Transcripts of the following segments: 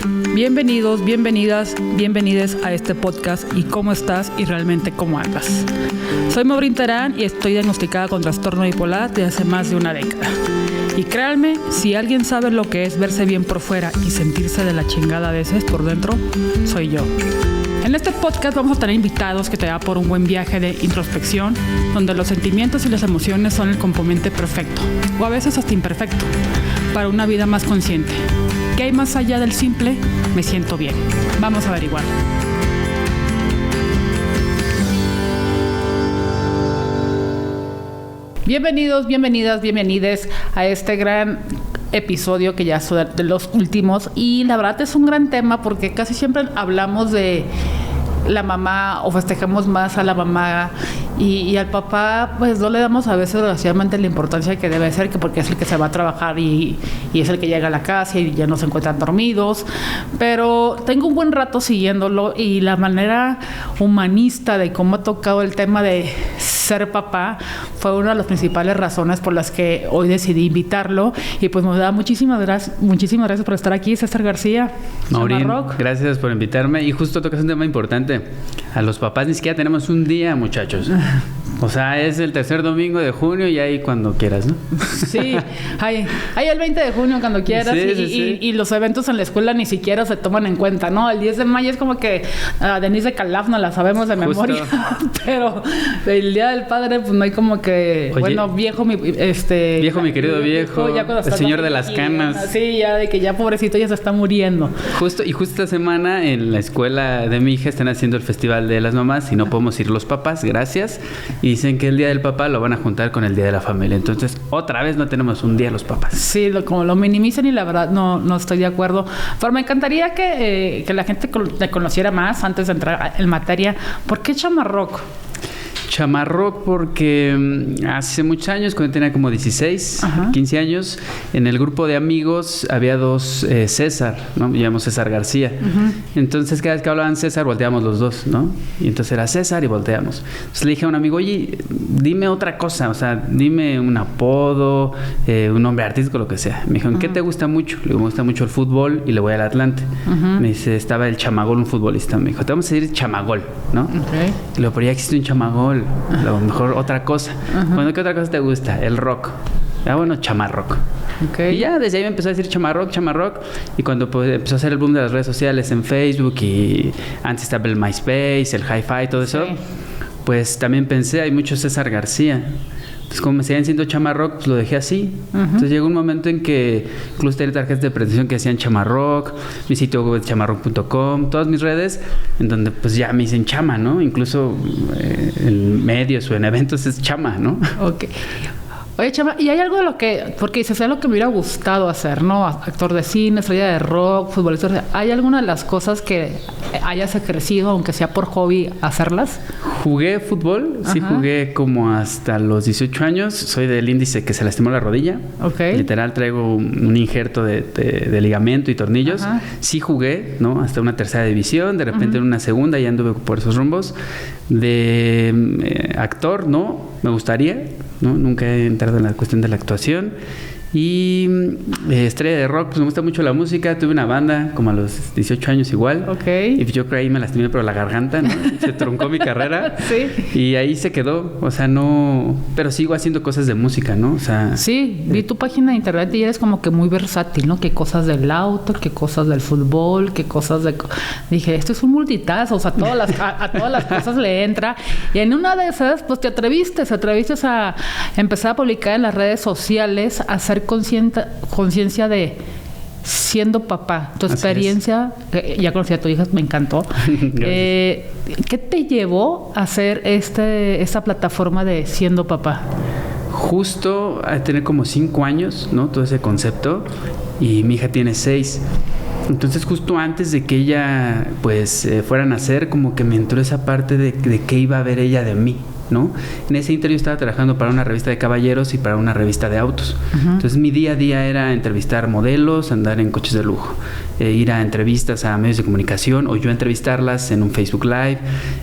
Bienvenidos, bienvenidas, bienvenides a este podcast y cómo estás y realmente cómo andas. Soy Maureen Terán y estoy diagnosticada con trastorno bipolar desde hace más de una década. Y créanme, si alguien sabe lo que es verse bien por fuera y sentirse de la chingada a veces por dentro, soy yo. En este podcast vamos a tener invitados que te da por un buen viaje de introspección, donde los sentimientos y las emociones son el componente perfecto, o a veces hasta imperfecto, para una vida más consciente. ¿Qué hay más allá del simple? Me siento bien. Vamos a averiguar. Bienvenidos, bienvenidas, bienvenides a este gran episodio que ya es de los últimos, y la verdad es un gran tema porque casi siempre hablamos de la mamá o festejamos más a la mamá y al papá pues no le damos a veces desgraciadamente la importancia que debe ser, que porque es el que se va a trabajar y es el que llega a la casa y ya no se encuentran dormidos, pero tengo un buen rato siguiéndolo y la manera humanista de cómo ha tocado el tema de ser papá fue una de las principales razones por las que hoy decidí invitarlo, y pues me da muchísimas gracias por estar aquí, César García. Maureen, gracias por invitarme, y justo tocas un tema importante. A los papás ni siquiera tenemos un día, muchachos. O sea, es el tercer domingo de junio y ahí cuando quieras, ¿no? Sí, hay el 20 de junio cuando quieras, sí. Y los eventos en la escuela ni siquiera se toman en cuenta, ¿no? El 10 de mayo es como que Denise de Calaf no la sabemos de memoria, pero el Día del Padre pues no hay como que, oye, bueno, viejo mi querido viejo, ya el señor de las canas. Sí, ya de que ya pobrecito ya se está muriendo. Justo esta semana en la escuela de mi hija están haciendo el Festival de las Mamás y no podemos ir los papás, gracias. Y dicen que el Día del Papá lo van a juntar con el Día de la Familia. Entonces, otra vez no tenemos un día los papás. Sí, como lo minimizan, y la verdad no estoy de acuerdo. Pero me encantaría que la gente te conociera más antes de entrar en materia. ¿Por qué Chamarrock? Chamarrock porque hace muchos años, cuando tenía como 16, 15 años, en el grupo de amigos había dos César, ¿no? Me llamo César García. Entonces, cada vez que hablaban César, volteábamos los dos, ¿no? Y entonces era César y volteamos. Entonces le dije a un amigo, oye, dime otra cosa, o sea, dime un apodo, un nombre artístico, lo que sea. Me dijo, ¿en qué te gusta mucho? Le digo, me gusta mucho el fútbol y le voy al Atlante. Me dice, estaba el Chamagol, un futbolista. Me dijo, te vamos a decir Chamagol, ¿no? Okay. Le digo, pero ya existe un Chamagol. A lo mejor otra cosa. Bueno, ¿qué otra cosa te gusta? El rock. Bueno, Chamarrock. Okay. Y ya desde ahí me empezó a decir Chamarrock. Y cuando pues, empezó a hacer el boom de las redes sociales en Facebook, y antes estaba el MySpace, el Hi-Fi, todo eso, pues también pensé, hay mucho César García. Entonces, como me seguían siendo Chamarrock, pues lo dejé así. Entonces llegó un momento en que incluso tenía tarjetas de presentación que hacían Chamarrock, mi sitio web es chamarrock.com, todas mis redes, en donde pues ya me dicen Chama, ¿no? Incluso en medios o en eventos es Chama, ¿no? Ok. Oye, Chama, ¿y hay algo de lo que, porque dices, es lo que me hubiera gustado hacer, ¿no? Actor de cine, estrella de rock, futbolista. ¿Hay alguna de las cosas que hayas ejercido, aunque sea por hobby, hacerlas? Jugué fútbol, sí jugué como hasta los 18 años. Soy del índice que se lastimó la rodilla. Okay. Literal, traigo un injerto de ligamento y tornillos. Sí jugué, ¿no? Hasta una tercera división, de repente en una segunda, ya anduve por esos rumbos. De actor, no, me gustaría, ¿no? Nunca he entrado en la cuestión de la actuación. Y estrella de rock, pues me gusta mucho la música. Tuve una banda como a los 18 años igual. Y yo creo que ahí me lastimé por la garganta, ¿no? Se truncó mi carrera. Y ahí se quedó. O sea, no... Pero sigo haciendo cosas de música, ¿no? O sea... Sí, vi tu página de internet y eres como que muy versátil, ¿no? Que cosas del auto, que cosas del fútbol, que cosas de... Dije, esto es un multitask, o sea, a todas las cosas le entra. Y en una de esas, pues te atreviste a empezar a publicar en las redes sociales, a hacer conciencia de siendo papá. Tu experiencia, ya conocí a tu hija, me encantó. ¿Qué te llevó a hacer esta plataforma de siendo papá? Justo a tener como 5 años, ¿no? Todo ese concepto. Y mi hija tiene 6. Entonces, justo antes de que ella, pues, fuera a nacer, como que me entró esa parte de qué iba a ver ella de mí, ¿no? En ese ínter yo estaba trabajando para una revista de caballeros y para una revista de autos. Entonces mi día a día era entrevistar modelos, andar en coches de lujo, ir a entrevistas a medios de comunicación, o yo entrevistarlas en un Facebook Live,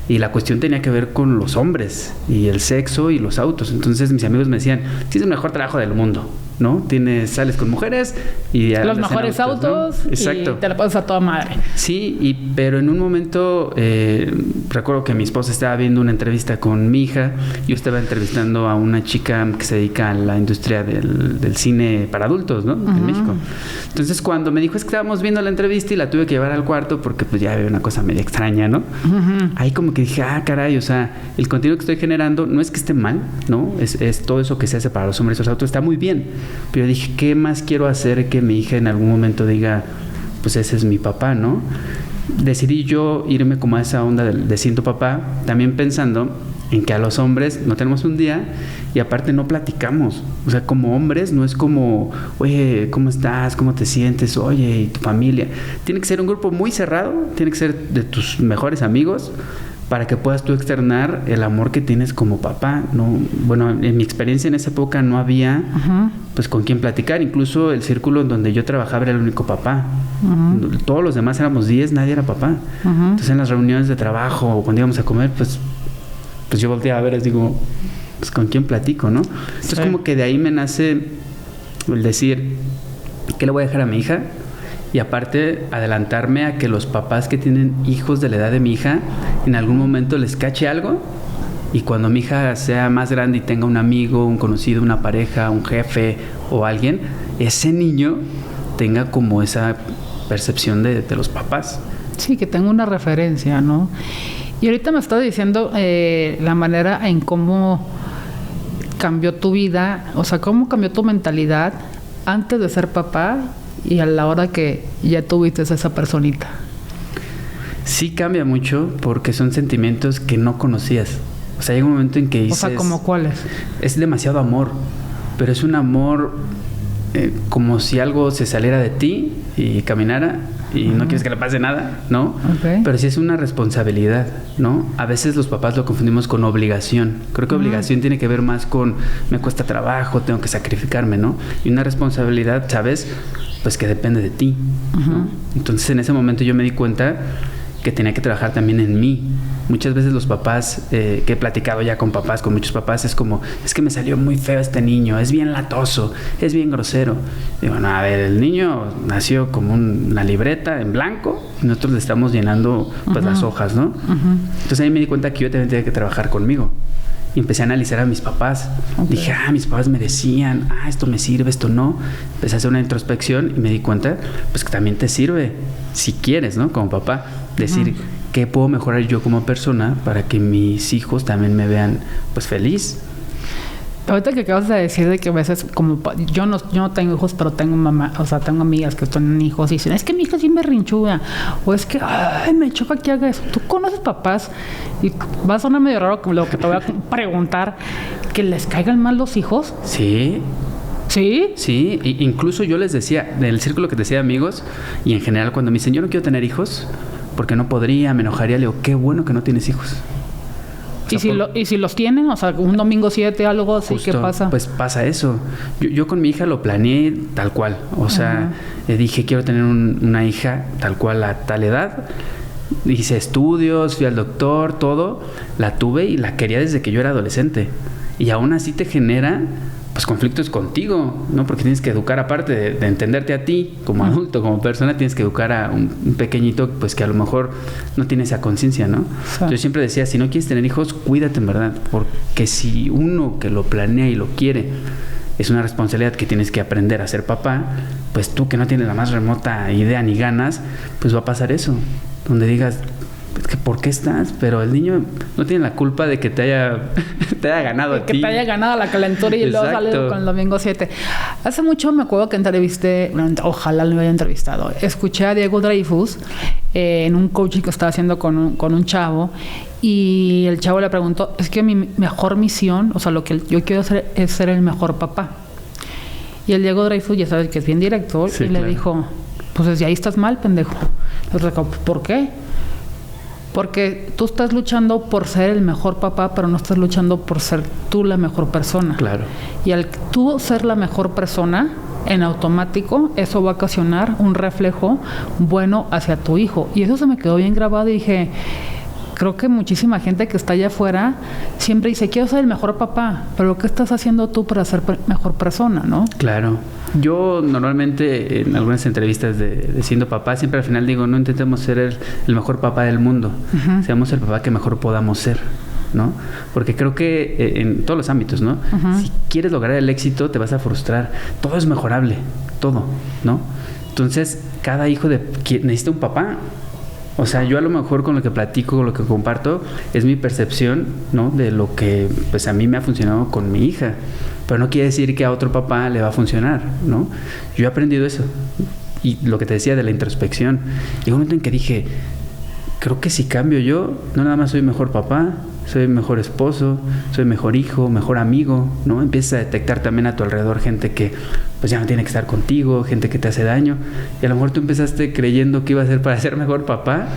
y la cuestión tenía que ver con los hombres y el sexo y los autos. Entonces mis amigos me decían, sí, es el mejor trabajo del mundo, ¿no? Sales con mujeres y los mejores autos, ¿no? Exacto. Y te la pasas a toda madre. Sí, pero en un momento recuerdo que mi esposa estaba viendo una entrevista con mi hija. Yo estaba entrevistando a una chica que se dedica a la industria del cine para adultos, ¿no? En México. Entonces, cuando me dijo, es que estábamos viendo la entrevista y la tuve que llevar al cuarto porque pues ya había una cosa media extraña, ¿no? Ahí como que dije, caray, o sea, el contenido que estoy generando no es que esté mal, ¿no? Es todo eso que se hace para los hombres, los autos, está muy bien. Pero dije, ¿qué más quiero hacer que mi hija en algún momento diga, pues ese es mi papá, ¿no? Decidí yo irme como a esa onda de siento papá, también pensando en que a los hombres no tenemos un día y aparte no platicamos. O sea, como hombres no es como, oye, ¿cómo estás? ¿Cómo te sientes? Oye, ¿y tu familia? Tiene que ser un grupo muy cerrado, tiene que ser de tus mejores amigos para que puedas tú externar el amor que tienes como papá, ¿no? Bueno, en mi experiencia en esa época no había pues con quién platicar. Incluso el círculo en donde yo trabajaba era el único papá. Todos los demás éramos 10, nadie era papá. Entonces en las reuniones de trabajo o cuando íbamos a comer, pues yo volteaba a ver, les digo, pues con quién platico, ¿no? Entonces como que de ahí me nace el decir, ¿qué le voy a dejar a mi hija? Y aparte, adelantarme a que los papás que tienen hijos de la edad de mi hija, en algún momento les cache algo. Y cuando mi hija sea más grande y tenga un amigo, un conocido, una pareja, un jefe o alguien, ese niño tenga como esa percepción de los papás. Sí, que tenga una referencia, ¿no? Y ahorita me estás diciendo la manera en cómo cambió tu vida, o sea, cómo cambió tu mentalidad antes de ser papá y a la hora que ya tuviste a esa personita. Sí cambia mucho porque son sentimientos que no conocías. O sea, llega un momento en que dices... O sea, ¿como cuáles? Es demasiado amor, pero es un amor como si algo se saliera de ti y caminara y no quieres que le pase nada, ¿no? Okay. Pero sí es una responsabilidad, ¿no? A veces los papás lo confundimos con obligación. Creo que obligación tiene que ver más con me cuesta trabajo, tengo que sacrificarme, ¿no? Y una responsabilidad, ¿sabes? Pues que depende de ti, ¿no? Entonces en ese momento yo me di cuenta que tenía que trabajar también en mí. Muchas veces los papás, que he platicado ya con papás, con muchos papás, es como, es que me salió muy feo este niño, es bien latoso, es bien grosero. Digo, no, a ver, el niño nació como una libreta en blanco y nosotros le estamos llenando pues las hojas, ¿no? Entonces ahí me di cuenta que yo también tenía que trabajar conmigo. Y empecé a analizar a mis papás. Dije, mis papás me decían, esto me sirve, esto no. Empecé a hacer una introspección y me di cuenta, pues que también te sirve, si quieres, ¿no? Como papá, decir, ¿qué puedo mejorar yo como persona para que mis hijos también me vean, pues, feliz? Ahorita que acabas de decir de que a veces, como yo no tengo hijos, pero tengo mamá, o sea, tengo amigas que tienen hijos y dicen, es que mi hija sí me rinchuda, o es que, me choca que haga eso. ¿Tú conoces papás? Y va a sonar medio raro lo que te voy a preguntar, que les caigan mal los hijos. Sí. ¿Sí? Sí, incluso yo les decía, del círculo que te decía de amigos, y en general cuando me dicen, yo no quiero tener hijos, porque no podría, me enojaría, le digo, qué bueno que no tienes hijos. O sea, ¿Y si los tienen? O sea, un domingo 7, algo así, ¿qué pasa? Pues pasa eso. Yo con mi hija lo planeé tal cual. O sea, dije, quiero tener una hija tal cual a tal edad. Hice estudios, fui al doctor, todo. La tuve y la quería desde que yo era adolescente. Y aún así te genera pues conflictos contigo, ¿no? Porque tienes que educar, aparte de entenderte a ti como adulto, como persona, tienes que educar a un pequeñito pues que a lo mejor no tiene esa conciencia, ¿no? Sí. Yo siempre decía, si no quieres tener hijos, cuídate en verdad, porque si uno que lo planea y lo quiere es una responsabilidad que tienes que aprender a ser papá, pues tú que no tienes la más remota idea ni ganas, pues va a pasar eso, donde digas, ¿por qué estás? Pero el niño no tiene la culpa de que te haya ganado a ti. Que te haya ganado la calentura y luego salido con el domingo 7. Hace mucho me acuerdo que entrevisté, ojalá lo haya entrevistado, escuché a Diego Dreyfus en un coaching que estaba haciendo con un chavo y el chavo le preguntó, es que mi mejor misión, o sea, lo que yo quiero hacer es ser el mejor papá. Y el Diego Dreyfus, ya sabes que es bien directo, y le dijo, pues desde ahí estás mal, pendejo. Entonces, ¿por qué? Porque tú estás luchando por ser el mejor papá, pero no estás luchando por ser tú la mejor persona. Claro. Y al tú ser la mejor persona, en automático, eso va a ocasionar un reflejo bueno hacia tu hijo. Y eso se me quedó bien grabado y dije, creo que muchísima gente que está allá afuera siempre dice, quiero ser el mejor papá, pero ¿qué estás haciendo tú para ser mejor persona, no? Claro. Yo normalmente en algunas entrevistas de siendo papá, siempre al final digo, no intentemos ser el mejor papá del mundo, seamos el papá que mejor podamos ser, ¿no? Porque creo que en todos los ámbitos, ¿no? Si quieres lograr el éxito, te vas a frustrar. Todo es mejorable, todo, ¿no? Entonces, cada hijo necesita un papá. O sea, yo a lo mejor con lo que platico, con lo que comparto, es mi percepción, ¿no? De lo que, pues, a mí me ha funcionado con mi hija. Pero no quiere decir que a otro papá le va a funcionar, ¿no? Yo he aprendido eso. Y lo que te decía de la introspección. Llegó un momento en que dije, creo que si cambio yo, no nada más soy mejor papá, soy mejor esposo, soy mejor hijo, mejor amigo, ¿no? Empiezas a detectar también a tu alrededor gente que pues ya no tiene que estar contigo, gente que te hace daño, y a lo mejor tú empezaste creyendo que iba a ser para ser mejor papá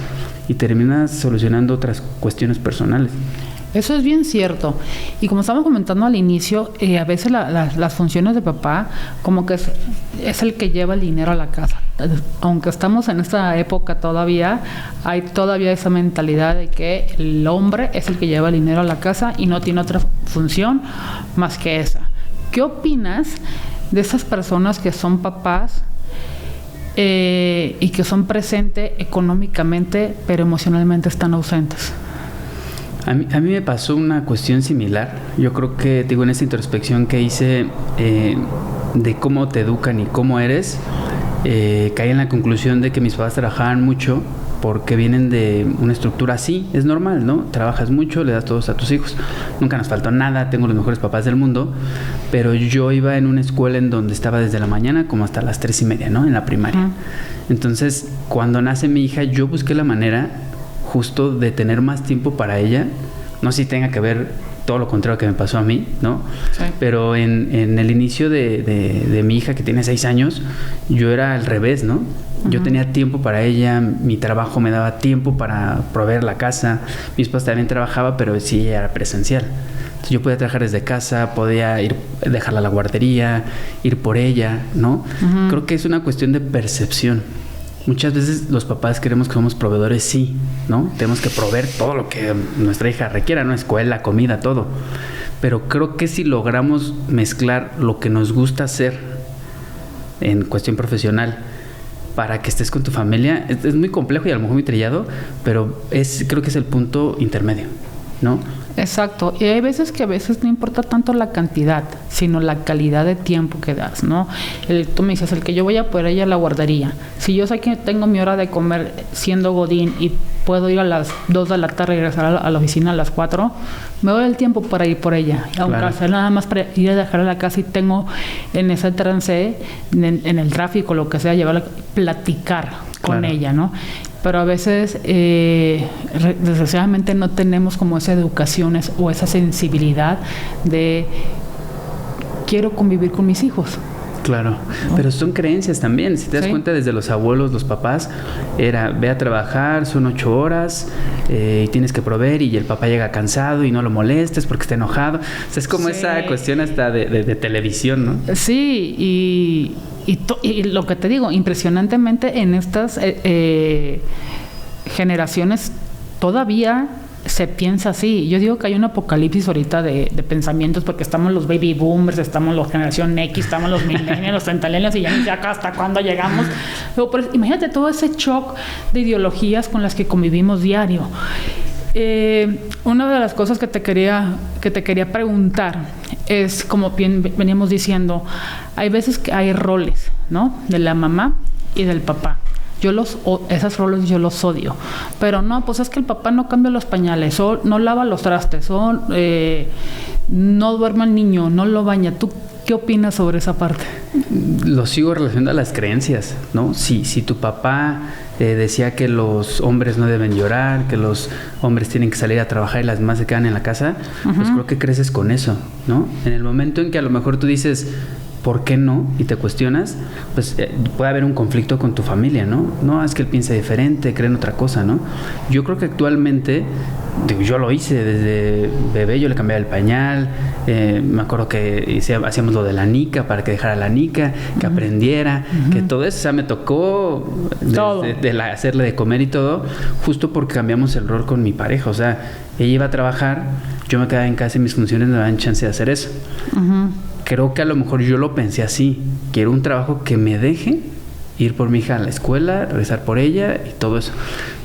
y terminas solucionando otras cuestiones personales. Eso es bien cierto. Y como estábamos comentando al inicio, a veces las funciones de papá como que es el que lleva el dinero a la casa. Aunque estamos en esta época todavía, hay todavía esa mentalidad de que el hombre es el que lleva el dinero a la casa y no tiene otra función más que esa. ¿Qué opinas de esas personas que son papás y que son presentes económicamente, pero emocionalmente están ausentes? A mí me pasó una cuestión similar. Yo creo que, digo, en esta introspección que hice de cómo te educan y cómo eres, caí en la conclusión de que mis papás trabajaban mucho porque vienen de una estructura así. Es normal, ¿no? Trabajas mucho, le das todos a tus hijos. Nunca nos faltó nada, tengo los mejores papás del mundo, pero yo iba en una escuela en donde estaba desde la mañana como hasta las 3:30, ¿no? En la primaria. Entonces, cuando nace mi hija, yo busqué la manera justo de tener más tiempo para ella. No sé si tenga que ver todo lo contrario que me pasó a mí, ¿no? Sí. Pero en el inicio de mi hija, que tiene 6 años, yo era al revés, ¿no? Yo tenía tiempo para ella, mi trabajo me daba tiempo para proveer la casa, mi esposa también trabajaba, pero sí era presencial. Entonces yo podía trabajar desde casa, podía ir, dejarla a la guardería, ir por ella, ¿no? Creo que es una cuestión de percepción. Muchas veces los papás creemos que somos proveedores, sí, ¿no? Tenemos que proveer todo lo que nuestra hija requiera, ¿no? Escuela, comida, todo. Pero creo que si logramos mezclar lo que nos gusta hacer en cuestión profesional para que estés con tu familia, es muy complejo y a lo mejor muy trillado, pero creo que es el punto intermedio, ¿no? Exacto, y hay veces que no importa tanto la cantidad, sino la calidad de tiempo que das, ¿no? Tú me dices, el que yo voy a poder ir a la guardería, si yo sé que tengo mi hora de comer siendo godín y puedo ir a las 2 de la tarde y regresar a la oficina a las 4, me doy el tiempo para ir por ella, aunque hacer nada más para ir a dejar a la casa y tengo en ese trance, en el tráfico, lo que sea, llevarla, platicar con ella, ¿no? Pero a veces, desgraciadamente, no tenemos como esa educación o esa sensibilidad de quiero convivir con mis hijos. Claro, ¿no? Pero son creencias también. Si te das cuenta, desde los abuelos, los papás, era ve a trabajar, son 8 horas y tienes que proveer, y el papá llega cansado y no lo molestes porque está enojado. O sea, es como esa cuestión hasta de televisión, ¿no? Sí, y lo que te digo, impresionantemente en estas generaciones todavía se piensa así. Yo digo que hay un apocalipsis ahorita de pensamientos, porque estamos los baby boomers, estamos la generación X, estamos los millennials, los centennials, y ya ni sé acá hasta cuándo llegamos. Pero imagínate todo ese shock de ideologías con las que convivimos diario. Una de las cosas que te quería preguntar es, como bien veníamos diciendo, hay veces que hay roles, ¿no? De la mamá y del papá. Esos roles yo los odio. Pero no, pues es que el papá no cambia los pañales, o no lava los trastes, o no duerme al niño, no lo baña. ¿Tú qué opinas sobre esa parte? Lo sigo relacionando a las creencias, ¿no? Si tu papá decía que los hombres no deben llorar, que los hombres tienen que salir a trabajar y las mamás se quedan en la casa, pues creo que creces con eso, ¿no? En el momento en que a lo mejor tú dices, ¿por qué no? Y te cuestionas, pues puede haber un conflicto con tu familia, ¿no? No, es que él piensa diferente, cree en otra cosa, ¿no? Yo creo que actualmente, digo, yo lo hice desde bebé, yo le cambiaba el pañal, me acuerdo que hacíamos lo de la nica para que dejara la nica, que aprendiera, que todo eso, o sea, me tocó hacerle de comer y todo, justo porque cambiamos el rol con mi pareja, o sea, ella iba a trabajar, yo me quedaba en casa y mis funciones me daban chance de hacer eso. Creo que a lo mejor yo lo pensé así, quiero un trabajo que me deje ir por mi hija a la escuela, rezar por ella y todo eso.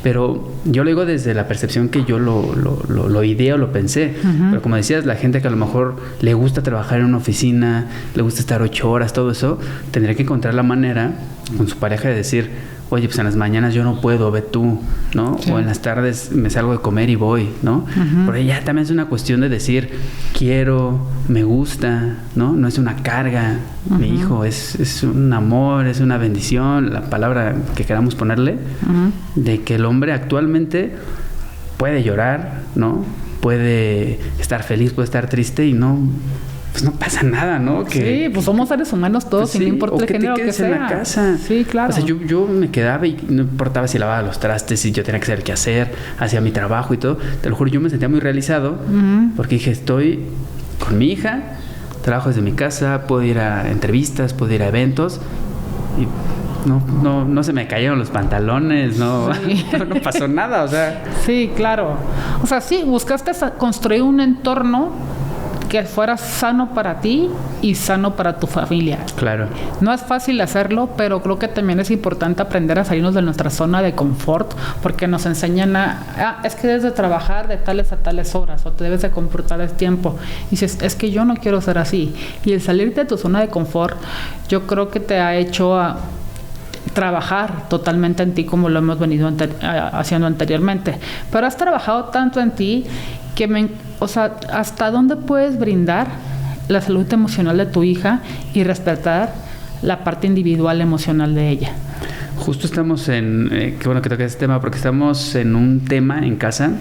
Pero yo lo digo desde la percepción que yo lo ideé o lo pensé. Pero como decías, la gente que a lo mejor le gusta trabajar en una oficina, le gusta estar 8 horas, todo eso, tendría que encontrar la manera con su pareja de decir, oye, pues en las mañanas yo no puedo, ve tú, ¿no? Sí. O en las tardes me salgo de comer y voy, ¿no? Pero ya también es una cuestión de decir, quiero, me gusta, ¿no? No es una carga, mi hijo, es un amor, es una bendición, la palabra que queramos ponerle, de que el hombre actualmente puede llorar, ¿no? Puede estar feliz, puede estar triste y no... pues no pasa nada, ¿no? Sí, pues somos seres humanos todos, sin importar el género que sea. En la casa. Sí, claro. O sea, yo me quedaba y no importaba si lavaba los trastes, si yo tenía que saber qué hacer, hacía mi trabajo y todo. Te lo juro, yo me sentía muy realizado porque dije, estoy con mi hija, trabajo desde mi casa, puedo ir a entrevistas, puedo ir a eventos y no se me cayeron los pantalones, no pasó nada, o sea. Sí, claro. O sea, sí, buscaste construir un entorno que fuera sano para ti y sano para tu familia. Claro. No es fácil hacerlo, pero creo que también es importante aprender a salirnos de nuestra zona de confort, porque nos enseñan es que debes de trabajar de tales a tales horas, o te debes de comportar el tiempo. Y dices, es que yo no quiero ser así. Y el salirte de tu zona de confort, yo creo que te ha hecho trabajar totalmente en ti, como lo hemos venido haciendo anteriormente. Pero has trabajado tanto en ti que o sea, ¿hasta dónde puedes brindar la salud emocional de tu hija y respetar la parte individual emocional de ella? Justo estamos qué bueno que toques este tema, porque estamos en un tema en casa.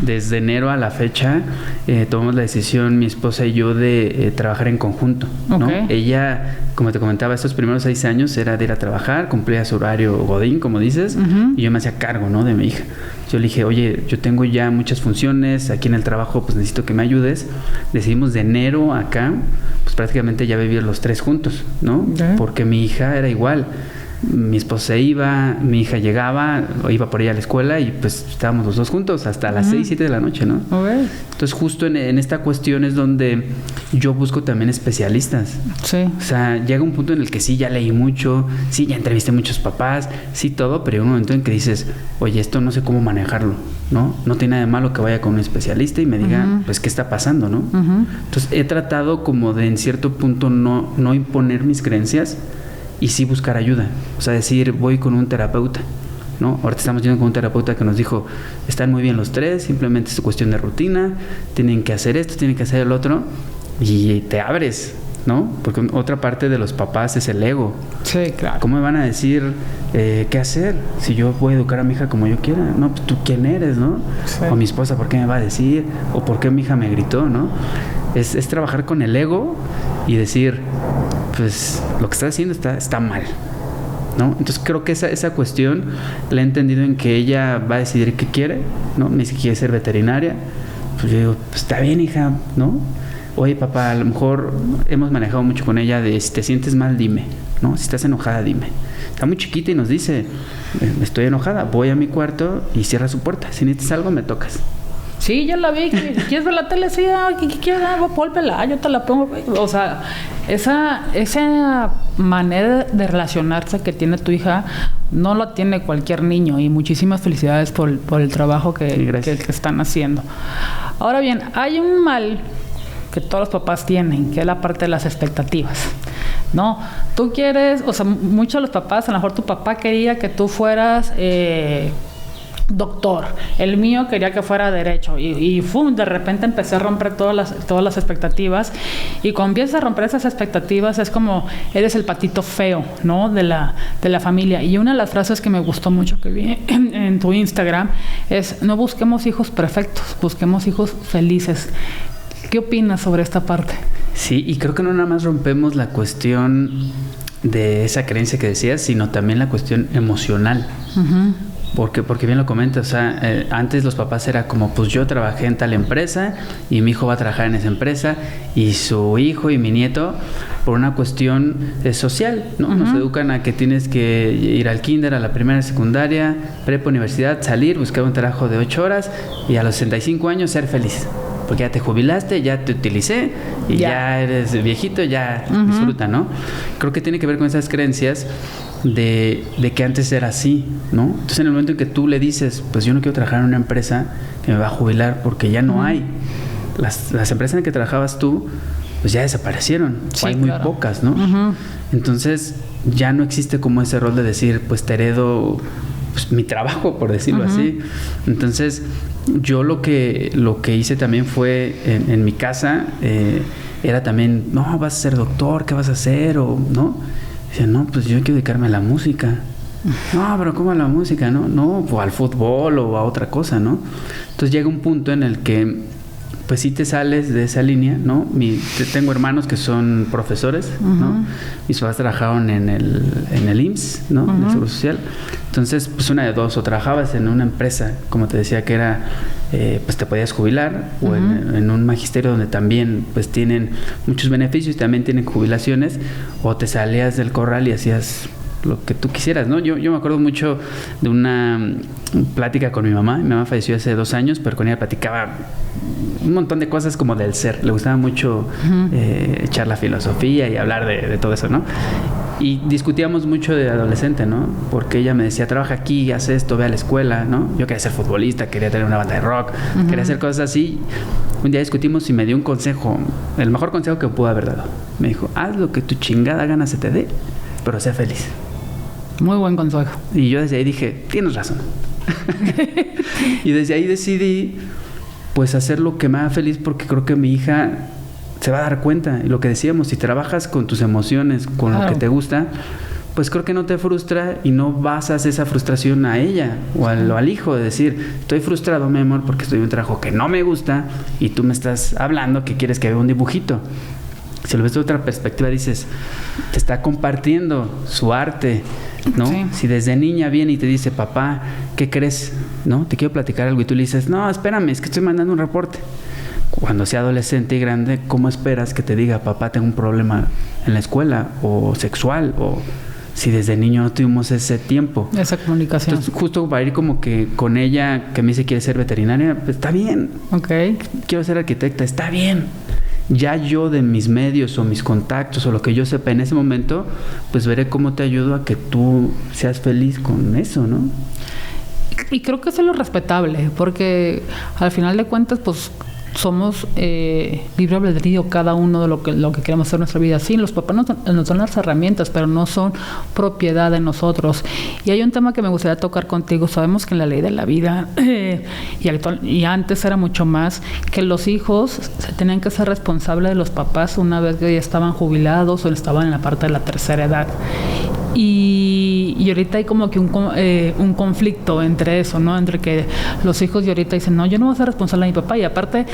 Desde enero a la fecha tomamos la decisión, mi esposa y yo, de trabajar en conjunto, ¿no? Ella, como te comentaba, estos primeros 6 años era de ir a trabajar, cumplía su horario godín, como dices, y yo me hacía cargo, ¿no?, de mi hija. Yo le dije, oye, yo tengo ya muchas funciones aquí en el trabajo, pues necesito que me ayudes. Decidimos de enero acá, pues prácticamente ya vivir los 3 juntos, ¿no? Porque mi hija era igual. Mi esposa se iba, mi hija llegaba, iba por ella a la escuela y pues estábamos los 2 juntos hasta las 6, 7 de la noche, ¿no? Entonces justo en esta cuestión es donde yo busco también especialistas. Sí. O sea, llega un punto en el que sí, ya leí mucho, sí, ya entrevisté muchos papás, sí, todo, pero hay un momento en que dices, oye, esto no sé cómo manejarlo, ¿no? No tiene nada de malo que vaya con un especialista y me diga, pues, qué está pasando, ¿no? Entonces he tratado como de en cierto punto no imponer mis creencias, y sí buscar ayuda, o sea, decir, voy con un terapeuta, ¿no? Ahorita estamos yendo con un terapeuta que nos dijo, están muy bien los 3, simplemente es cuestión de rutina, tienen que hacer esto, tienen que hacer el otro, y te abres, ¿no? Porque otra parte de los papás es el ego. Sí, claro. ¿Cómo me van a decir qué hacer si yo voy a educar a mi hija como yo quiera? No, pues tú quién eres, ¿no? Sí. O mi esposa, ¿por qué me va a decir? O ¿por qué mi hija me gritó, no? Es trabajar con el ego y decir, pues lo que estás haciendo está mal, ¿no? Entonces creo que esa cuestión la he entendido en que ella va a decidir qué quiere, ¿no? Me dice que quiere ser veterinaria. Pues yo digo, pues está bien, hija, ¿no? Oye, papá, a lo mejor hemos manejado mucho con ella de si te sientes mal, dime, ¿no? Si estás enojada, dime. Está muy chiquita y nos dice, estoy enojada, voy a mi cuarto y cierra su puerta. Si necesitas algo, me tocas. Sí, ya la vi. ¿Quieres ver la tele? Sí, ¿qué quieres? Pólpela, yo te la pongo. O sea, esa manera de relacionarse que tiene tu hija no la tiene cualquier niño. Y muchísimas felicidades por el trabajo que están haciendo. Ahora bien, hay un mal que todos los papás tienen, que es la parte de las expectativas, ¿no? Tú quieres, o sea, muchos de los papás, a lo mejor tu papá quería que tú fueras doctor, el mío quería que fuera derecho y de repente empecé a romper todas las expectativas, y cuando empiezas a romper esas expectativas es como eres el patito feo, ¿no? de la familia. Y una de las frases que me gustó mucho que vi en tu Instagram es: no busquemos hijos perfectos, busquemos hijos felices. ¿Qué opinas sobre esta parte? Sí, y creo que no nada más rompemos la cuestión de esa creencia que decías, sino también la cuestión emocional. Uh-huh. Porque bien lo comentas, o sea, antes los papás era como, pues yo trabajé en tal empresa y mi hijo va a trabajar en esa empresa y su hijo y mi nieto, por una cuestión social, ¿no? Uh-huh. Nos educan a que tienes que ir al kinder, a la primaria, secundaria, prepa, universidad, salir, buscar un trabajo de 8 horas y a los 65 años ser feliz. Porque ya te jubilaste, ya te utilicé y ya eres viejito, ya uh-huh. disfruta, ¿no? Creo que tiene que ver con esas creencias de que antes era así, ¿no? Entonces en el momento en que tú le dices, pues yo no quiero trabajar en una empresa que me va a jubilar porque ya no hay. Las empresas en que trabajabas tú, pues ya desaparecieron. Sí, hay muy pocas, ¿no? Uh-huh. Entonces ya no existe como ese rol de decir, pues te heredo pues, mi trabajo, por decirlo uh-huh. así. Entonces yo lo que hice también fue en mi casa, era también, no, vas a ser doctor, ¿qué vas a hacer? O, ¿no? Dice, no, pues yo quiero dedicarme a la música. No, pero ¿cómo a la música? No, o al fútbol o a otra cosa, ¿no? Entonces llega un punto en el que, pues sí te sales de esa línea, ¿no? Tengo hermanos que son profesores, uh-huh. ¿no? Mis papás trabajaron en el IMSS, ¿no? Uh-huh. En el Seguro Social. Entonces, pues una de dos, o trabajabas en una empresa, como te decía, que era, pues te podías jubilar, uh-huh. o en un magisterio donde también, pues tienen muchos beneficios y también tienen jubilaciones, o te salías del corral y hacías lo que tú quisieras, ¿no? Yo me acuerdo mucho de una plática con mi mamá. Mi mamá falleció hace 2 años, pero con ella platicaba un montón de cosas como del ser. Le gustaba mucho uh-huh. Echar la filosofía y hablar de todo eso, ¿no? Y discutíamos mucho de adolescente, ¿no? Porque ella me decía, trabaja aquí, haz esto, ve a la escuela, ¿no? Yo quería ser futbolista, quería tener una banda de rock, uh-huh. quería hacer cosas así. Un día discutimos y me dio un consejo, el mejor consejo que pudo haber dado. Me dijo, haz lo que tu chingada gana se te dé, pero sé feliz. Muy buen consejo. Y yo desde ahí dije, tienes razón. Y desde ahí decidí, pues, hacer lo que me haga feliz, porque creo que mi hija se va a dar cuenta. Y lo que decíamos, si trabajas con tus emociones, con claro. lo que te gusta, pues creo que no te frustra y no basas esa frustración a ella o al hijo, de decir, estoy frustrado, mi amor, porque estoy en un trabajo que no me gusta y tú me estás hablando que quieres que vea un dibujito. Si lo ves de otra perspectiva, dices, te está compartiendo su arte, ¿no? Sí. Si desde niña viene y te dice, papá, ¿qué crees? ¿No? Te quiero platicar algo y tú le dices, no, espérame, es que estoy mandando un reporte. Cuando sea adolescente y grande, ¿cómo esperas que te diga, papá, tengo un problema en la escuela o sexual? O si desde niño no tuvimos ese tiempo. Esa comunicación. Entonces, justo para ir como que con ella, que me dice quiere ser veterinaria, pues está bien. Okay. Quiero ser arquitecta, está bien. Ya yo de mis medios o mis contactos o lo que yo sepa en ese momento, pues veré cómo te ayudo a que tú seas feliz con eso, ¿no? Y creo que eso es lo respetable, porque al final de cuentas, pues somos libre albedrío cada uno de lo que queremos hacer en nuestra vida. Sí, los papás nos dan las herramientas, pero no son propiedad de nosotros. Y hay un tema que me gustaría tocar contigo. Sabemos que en la ley de la vida y antes era mucho más, que los hijos se tenían que ser responsables de los papás una vez que ya estaban jubilados o estaban en la parte de la tercera edad. Y ahorita hay como que un conflicto entre eso, ¿no? Entre que los hijos de ahorita dicen, no, yo no voy a ser responsable de mi papá. Y aparte,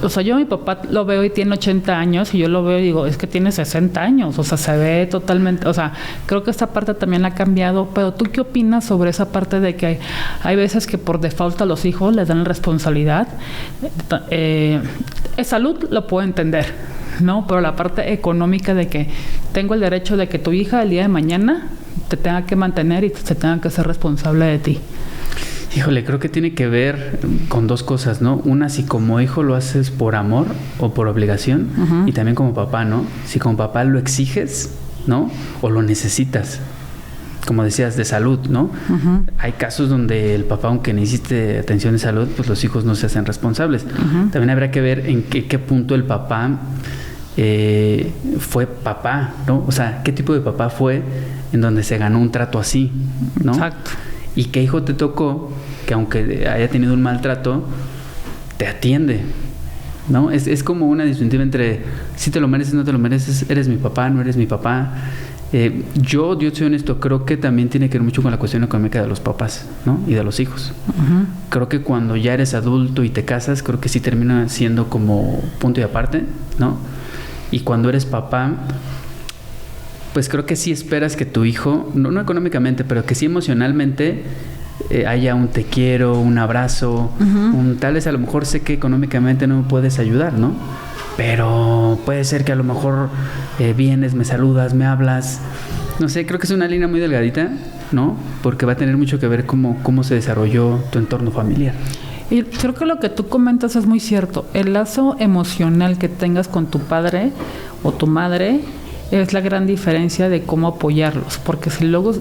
o sea, yo a mi papá lo veo y tiene 80 años y yo lo veo y digo, es que tiene 60 años. O sea, se ve totalmente, o sea, creo que esta parte también la ha cambiado. Pero ¿tú qué opinas sobre esa parte de que hay veces que por default a los hijos les dan la responsabilidad? Salud lo puedo entender, ¿no? Pero la parte económica de que tengo el derecho de que tu hija el día de mañana te tenga que mantener y se tenga que ser responsable de ti. Híjole, creo que tiene que ver con 2 cosas, ¿no? Una, si como hijo lo haces por amor o por obligación, uh-huh. y también como papá, ¿no? Si como papá lo exiges, ¿no? O lo necesitas. Como decías, de salud, ¿no? Uh-huh. Hay casos donde el papá, aunque necesite atención de salud, pues los hijos no se hacen responsables. Uh-huh. También habrá que ver en qué punto el papá fue papá, ¿no? O sea, qué tipo de papá fue en donde se ganó un trato así, ¿no? Exacto. Y qué hijo te tocó que aunque haya tenido un maltrato, te atiende, ¿no? Es como una disyuntiva entre si te lo mereces, no te lo mereces, eres mi papá, no eres mi papá. Yo soy honesto, creo que también tiene que ver mucho con la cuestión económica de los papás, ¿no? Y de los hijos. Uh-huh. Creo que cuando ya eres adulto y te casas, creo que sí termina siendo como punto y aparte, ¿no? Y cuando eres papá, pues creo que sí esperas que tu hijo, no económicamente, pero que sí emocionalmente haya un te quiero, un abrazo, tal vez a lo mejor sé que económicamente no me puedes ayudar, ¿no? Pero puede ser que a lo mejor vienes, me saludas, me hablas. No sé, creo que es una línea muy delgadita, ¿no? Porque va a tener mucho que ver cómo se desarrolló tu entorno familiar. Y creo que lo que tú comentas es muy cierto. El lazo emocional que tengas con tu padre o tu madre es la gran diferencia de cómo apoyarlos. Porque si luego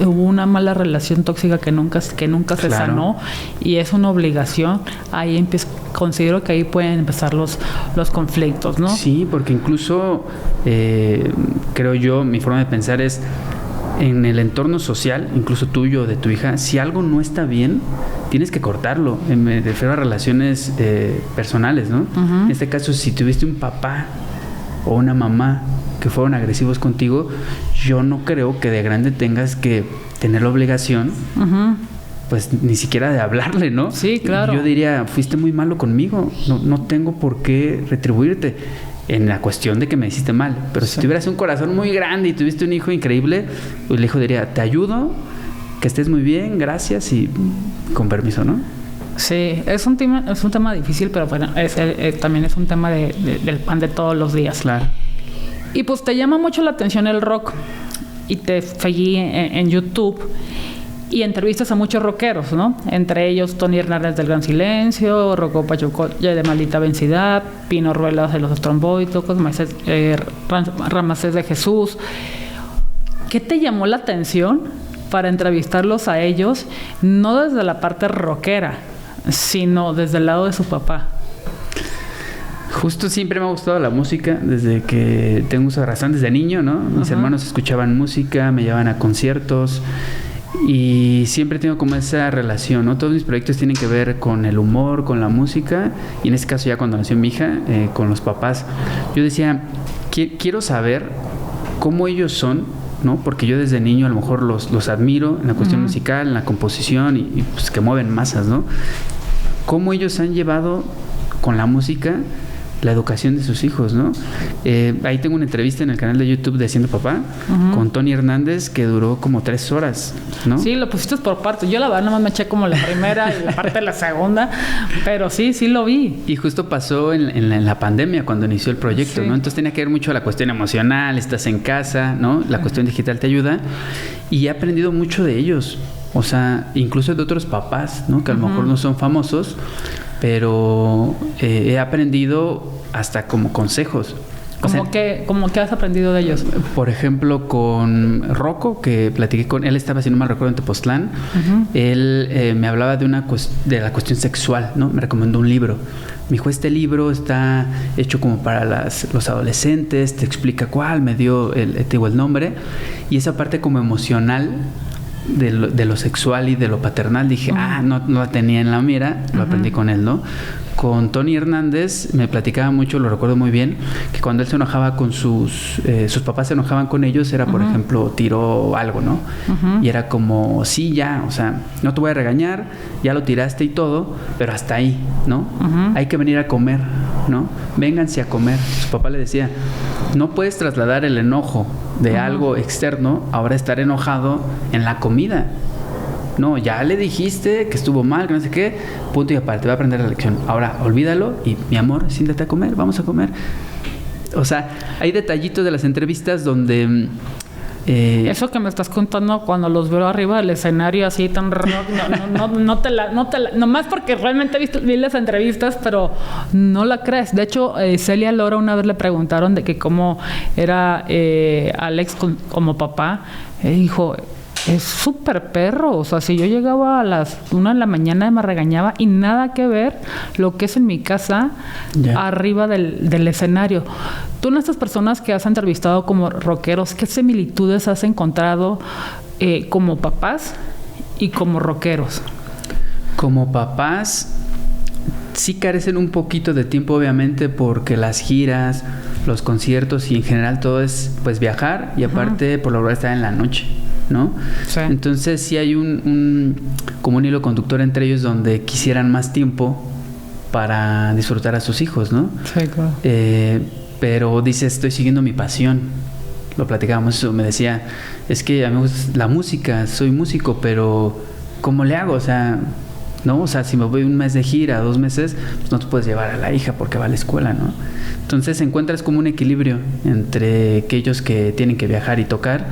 hubo una mala relación tóxica que nunca se sanó y es una obligación, ahí considero que ahí pueden empezar los conflictos, ¿no? Sí, porque incluso creo yo, mi forma de pensar es en el entorno social, incluso tuyo, de tu hija, si algo no está bien, tienes que cortarlo. Me refiero a relaciones personales, ¿no? En este caso, si tuviste un papá o una mamá que fueron agresivos contigo, yo no creo que de grande tengas que tener la obligación, pues ni siquiera de hablarle, ¿no? Sí, claro. Yo diría, fuiste muy malo conmigo, no tengo por qué retribuirte en la cuestión de que me hiciste mal. Pero si tuvieras un corazón muy grande y tuviste un hijo increíble, pues el hijo diría, te ayudo, que estés muy bien, gracias y con permiso, ¿no? Sí, es un tema difícil, pero bueno, también es un tema del pan de todos los días. Claro. Y pues te llama mucho la atención el rock y te seguí en YouTube y entrevistas a muchos rockeros, ¿no? Entre ellos Tony Hernández del Gran Silencio, Rocco Pachucoya de Maldita Vecindad, Pino Ruelas de los Strombóticos, Ramsés de Jesús. ¿Qué te llamó la atención para entrevistarlos a ellos, no desde la parte rockera, sino desde el lado de su papá? Justo siempre me ha gustado la música desde que tengo uso de razón, desde niño, ¿no? Mis hermanos escuchaban música, me llevaban a conciertos y siempre tengo como esa relación, ¿no? Todos mis proyectos tienen que ver con el humor, con la música y en este caso ya cuando nació mi hija, con los papás. Yo decía, quiero saber cómo ellos son, ¿no? Porque yo desde niño a lo mejor los admiro en la cuestión musical, en la composición y pues que mueven masas, ¿no? Cómo ellos han llevado con la música la educación de sus hijos, ¿no? Ahí tengo una entrevista en el canal de YouTube de Siendo Papá con Tony Hernández que duró como 3 horas, ¿no? Sí, lo pusiste por partes. Yo la verdad nomás me eché como la primera y parte de la segunda, pero sí lo vi. Y justo pasó en la pandemia cuando inició el proyecto, ¿no? Entonces tenía que ver mucho la cuestión emocional, estás en casa, ¿no? La cuestión digital te ayuda y he aprendido mucho de ellos. O sea, incluso de otros papás, ¿no? Que a lo mejor no son famosos, pero he aprendido hasta como consejos. ¿Cómo que has aprendido de ellos? Por ejemplo, con Rocco, que platiqué con él, estaba, si no mal recuerdo, en Tepoztlán. Él me hablaba de la cuestión sexual, ¿no? Me recomendó un libro. Me dijo, este libro está hecho como para los adolescentes, te explica cuál, me dio el nombre. Y esa parte como emocional de lo sexual y de lo paternal, dije, no la tenía en la mira, lo aprendí con él, ¿no? Con Tony Hernández me platicaba mucho, lo recuerdo muy bien, que cuando él se enojaba con sus papás se enojaban con ellos, era por ejemplo, tiró algo, ¿no? Y era como, sí, ya, o sea, no te voy a regañar, ya lo tiraste y todo, pero hasta ahí, ¿no? Hay que venir a comer, ¿no? Vénganse a comer. Su papá le decía, no puedes trasladar el enojo de algo externo, ahora estar enojado en la comida. No, ya le dijiste que estuvo mal, que no sé qué, punto y aparte, va a aprender la lección. Ahora, olvídalo y, mi amor, siéntate a comer, vamos a comer. O sea, hay detallitos de las entrevistas donde... Eso que me estás contando cuando los veo arriba del escenario así tan rock, nomás porque realmente vi las entrevistas, pero no la crees. De hecho, Celia Lora una vez le preguntaron de que cómo era Alex como papá, dijo, es súper perro. O sea, si yo llegaba a las 1 de la mañana me regañaba y nada que ver lo que es en mi casa arriba del escenario. Tú, en estas personas que has entrevistado como rockeros, ¿qué similitudes has encontrado como papás y como rockeros? Como papás sí carecen un poquito de tiempo, obviamente, porque las giras, los conciertos y en general todo es pues viajar y aparte por lograr estar en la noche, ¿no? Sí. Entonces sí hay como un hilo conductor entre ellos donde quisieran más tiempo para disfrutar a sus hijos, ¿no? Sí, claro. pero dice, estoy siguiendo mi pasión. Lo platicábamos, eso me decía, es que a mí me gusta la música, soy músico, pero ¿cómo le hago? O sea, ¿no? O sea, si me voy un mes de gira, 2 meses, pues no te puedes llevar a la hija porque va a la escuela, ¿no? Entonces encuentras como un equilibrio entre aquellos que tienen que viajar y tocar,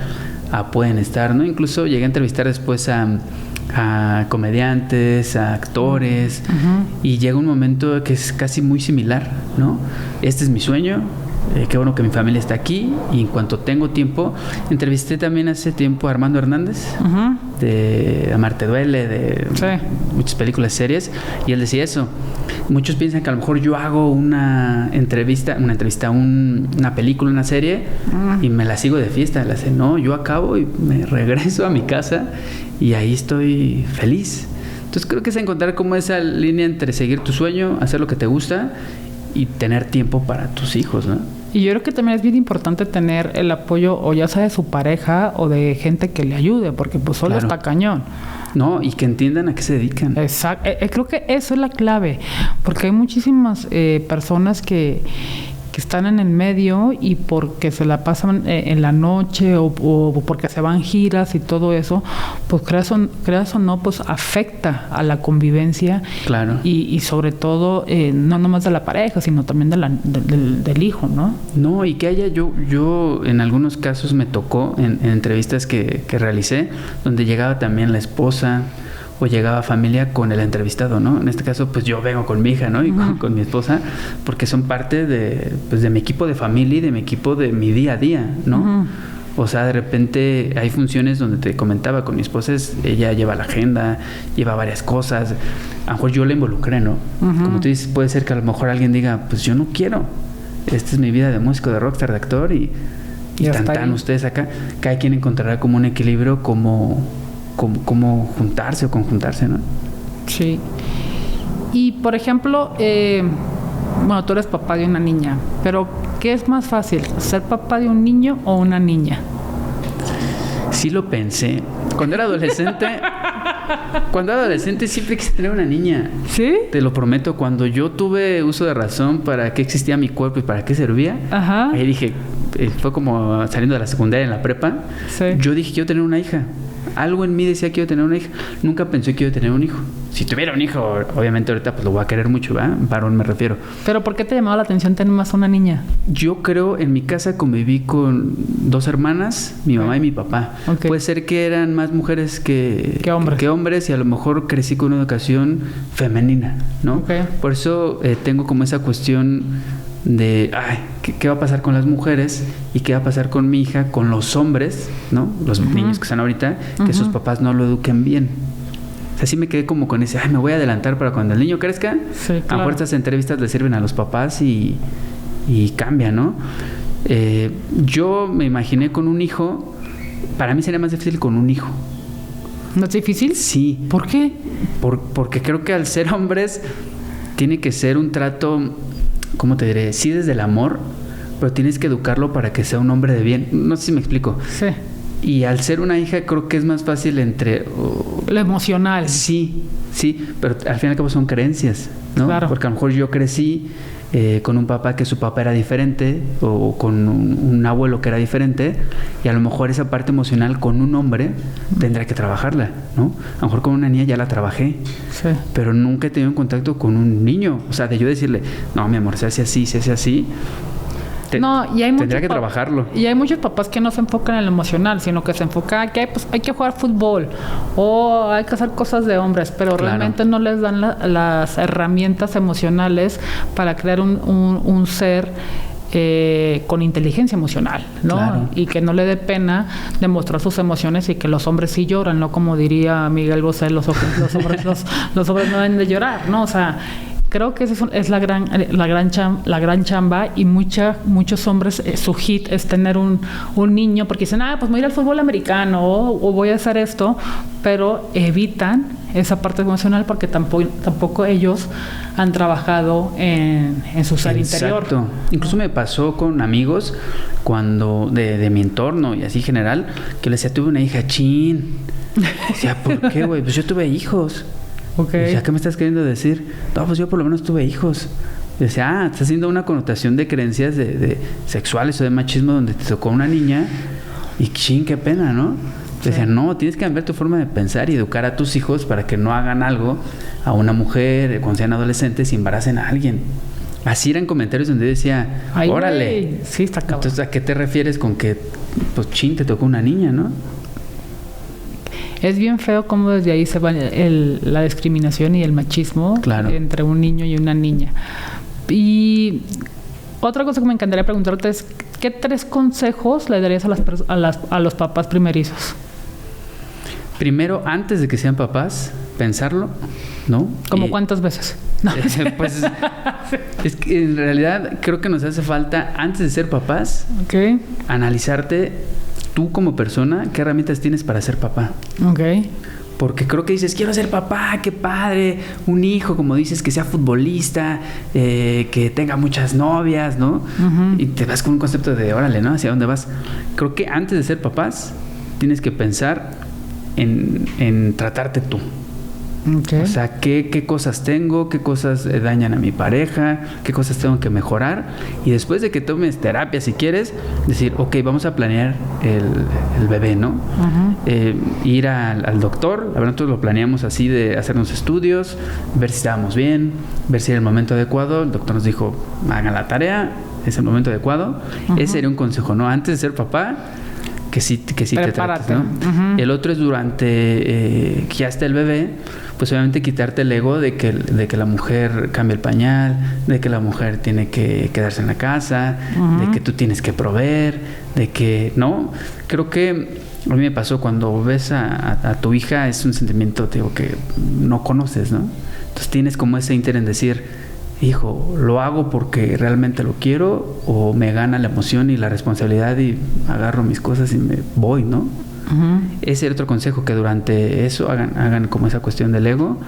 pueden estar, ¿no? Incluso llegué a entrevistar después a comediantes, a actores, y llega un momento que es casi muy similar, ¿no? Este es mi sueño, qué bueno que mi familia está aquí, y en cuanto tengo tiempo, entrevisté también hace tiempo a Armando Hernández, de Amarte Duele, de muchas películas, series, y él decía eso. Muchos piensan que a lo mejor yo hago una película, una serie, y me la sigo de fiesta. No, yo acabo y me regreso a mi casa y ahí estoy feliz. Entonces creo que es encontrar como esa línea entre seguir tu sueño, hacer lo que te gusta y tener tiempo para tus hijos, ¿no? Y yo creo que también es bien importante tener el apoyo, o ya sea de su pareja o de gente que le ayude, porque pues solo está cañón. No, y que entiendan a qué se dedican. Exacto. Creo que eso es la clave, porque hay muchísimas personas que están en el medio y porque se la pasan en la noche o porque se van giras y todo eso, pues creas o no, pues afecta a la convivencia. Claro. Y sobre todo, no nomás de la pareja, sino también del hijo, ¿no? No, y que haya, yo en algunos casos me tocó en entrevistas que realicé, donde llegaba también la esposa o llegaba familia con el entrevistado, ¿no? En este caso, pues yo vengo con mi hija, ¿no? Y con mi esposa, porque son parte de mi equipo de familia y de mi equipo de mi día a día, ¿no? O sea, de repente hay funciones donde te comentaba con mi esposa, ella lleva la agenda, lleva varias cosas. A lo mejor yo la involucré, ¿no? Como tú dices, puede ser que a lo mejor alguien diga, pues yo no quiero. Esta es mi vida de músico, de rockstar, de actor y tan ustedes acá. Cada quien encontrará como un equilibrio, como juntarse o conjuntarse, ¿no? Sí. Y, por ejemplo, bueno, tú eres papá de una niña, pero ¿qué es más fácil, ser papá de un niño o una niña? Sí lo pensé. Cuando era adolescente siempre quise tener una niña. ¿Sí? Te lo prometo. Cuando yo tuve uso de razón para qué existía mi cuerpo y para qué servía, ahí dije, fue como saliendo de la secundaria, en la prepa, yo dije, quiero tener una hija. Algo en mí decía que iba a tener una hija. Nunca pensé que iba a tener un hijo. Si tuviera un hijo, obviamente ahorita pues lo voy a querer mucho, ¿verdad? Varón me refiero. ¿Pero por qué te llamaba la atención tener más una niña? Yo creo, en mi casa conviví con 2 hermanas, mi mamá y mi papá. Puede ser que eran más mujeres que hombres, y a lo mejor crecí con una educación femenina, ¿no? Por eso tengo como esa cuestión de ¿qué va a pasar con las mujeres y qué va a pasar con mi hija, con los hombres, ¿no? Los niños que están ahorita, que sus papás no lo eduquen bien. O sea, sí me quedé como con ese, me voy a adelantar para cuando el niño crezca. Sí, claro. A lo mejor estas entrevistas le sirven a los papás y cambia, ¿no? Yo me imaginé con un hijo. Para mí sería más difícil con un hijo. ¿No es difícil? Sí. ¿Por qué? Porque creo que al ser hombres tiene que ser un trato, ¿cómo te diré? Sí, desde el amor, pero tienes que educarlo para que sea un hombre de bien. No sé si me explico. Sí. Y al ser una hija creo que es más fácil lo emocional. Sí, pero al fin y al cabo son creencias, ¿no? Claro. Porque a lo mejor yo crecí con un papá que su papá era diferente, o con un abuelo que era diferente, y a lo mejor esa parte emocional con un hombre tendrá que trabajarla, ¿no? A lo mejor con una niña ya la trabajé, pero nunca he tenido contacto con un niño. O sea, de yo decirle, no, mi amor, se hace así. Tendría que trabajarlo. Y hay muchos papás que no se enfocan en lo emocional, sino que se enfocan que hay que jugar fútbol o hay que hacer cosas de hombres, pero realmente no les dan las herramientas emocionales para crear un ser con inteligencia emocional, ¿no? Claro. Y que no le dé pena demostrar sus emociones, y que los hombres sí lloran, ¿no? Como diría Miguel Bosé, los hombres no deben de llorar, ¿no? O sea, creo que esa es la gran chamba, y muchos hombres, su hit es tener un niño, porque dicen, pues voy a ir al fútbol americano o voy a hacer esto, pero evitan esa parte emocional porque tampoco ellos han trabajado en su ser interior. Exacto. Incluso me pasó con amigos cuando de mi entorno y así general, que les decía, tuve una hija, chin. Decía, ¿por qué, güey? Pues yo tuve hijos. O sea, ¿qué me estás queriendo decir? No, pues yo por lo menos tuve hijos. Decía, estás haciendo una connotación de creencias de sexuales o de machismo donde te tocó una niña y ching, qué pena, ¿no? Decía, no, tienes que cambiar tu forma de pensar y educar a tus hijos para que no hagan algo a una mujer cuando sean adolescentes y embaracen a alguien. Así eran comentarios donde decía, órale. Güey. Sí, está cabrón. Entonces, ¿a qué te refieres con que, pues, chin, te tocó una niña, ¿no? Es bien feo cómo desde ahí se va la discriminación y el machismo entre un niño y una niña. Y otra cosa que me encantaría preguntarte es, ¿qué 3 consejos le darías a los papás primerizos? Primero, antes de que sean papás, pensarlo, ¿no? ¿Cómo cuántas veces? No. Pues es que en realidad creo que nos hace falta, antes de ser papás, analizarte tú como persona, qué herramientas tienes para ser papá. Porque creo que dices, quiero ser papá, qué padre, un hijo, como dices, que sea futbolista, que tenga muchas novias, ¿no? Y te vas con un concepto de, órale, ¿no? ¿Hacia dónde vas? Creo que antes de ser papás, tienes que pensar en tratarte tú. O sea, ¿qué cosas tengo? ¿Qué cosas dañan a mi pareja? ¿Qué cosas tengo que mejorar? Y después de que tomes terapia, si quieres, decir, ok, vamos a planear el bebé, ¿no? Ir al doctor. La verdad, nosotros lo planeamos así, de hacernos estudios, ver si estábamos bien, ver si era el momento adecuado. El doctor nos dijo, hagan la tarea, es el momento adecuado. Ese sería un consejo, ¿no? Antes de ser papá, que sí te trates, ¿no? El otro es durante que ya está el bebé, pues obviamente quitarte el ego de que la mujer cambie el pañal, de que la mujer tiene que quedarse en la casa, de que tú tienes que proveer, de que, ¿no? Creo que a mí me pasó cuando ves a tu hija, es un sentimiento, te digo, que no conoces, ¿no? Entonces tienes como ese interés en decir, hijo, ¿lo hago porque realmente lo quiero o me gana la emoción y la responsabilidad y agarro mis cosas y me voy, ¿no? Ese es otro consejo, que durante eso hagan como esa cuestión del ego,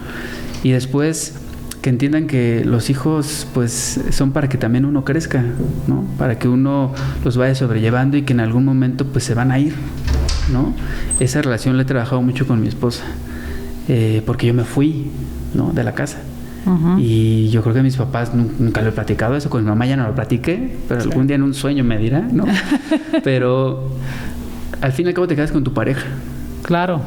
y después que entiendan que los hijos pues son para que también uno crezca, ¿no? Para que uno los vaya sobrellevando y que en algún momento pues se van a ir, ¿no? Esa relación la he trabajado mucho con mi esposa, porque yo me fui, ¿no? De la casa. Y yo creo que mis papás nunca lo he platicado eso, con mi mamá ya no lo platiqué, pero algún día en un sueño me dirá, ¿no? Pero al fin y al cabo te quedas con tu pareja. Claro.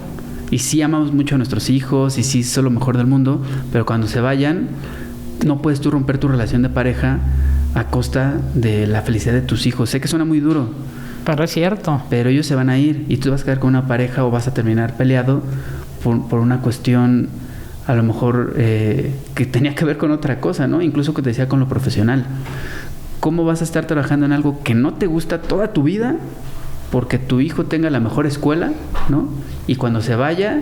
Y sí amamos mucho a nuestros hijos y sí son lo mejor del mundo, pero cuando se vayan, no puedes tú romper tu relación de pareja a costa de la felicidad de tus hijos. Sé que suena muy duro, pero es cierto. Pero ellos se van a ir y tú vas a quedar con una pareja o vas a terminar peleado por una cuestión a lo mejor que tenía que ver con otra cosa, ¿no? Incluso que te decía con lo profesional. ¿Cómo vas a estar trabajando en algo que no te gusta toda tu vida porque tu hijo tenga la mejor escuela, ¿no? Y cuando se vaya,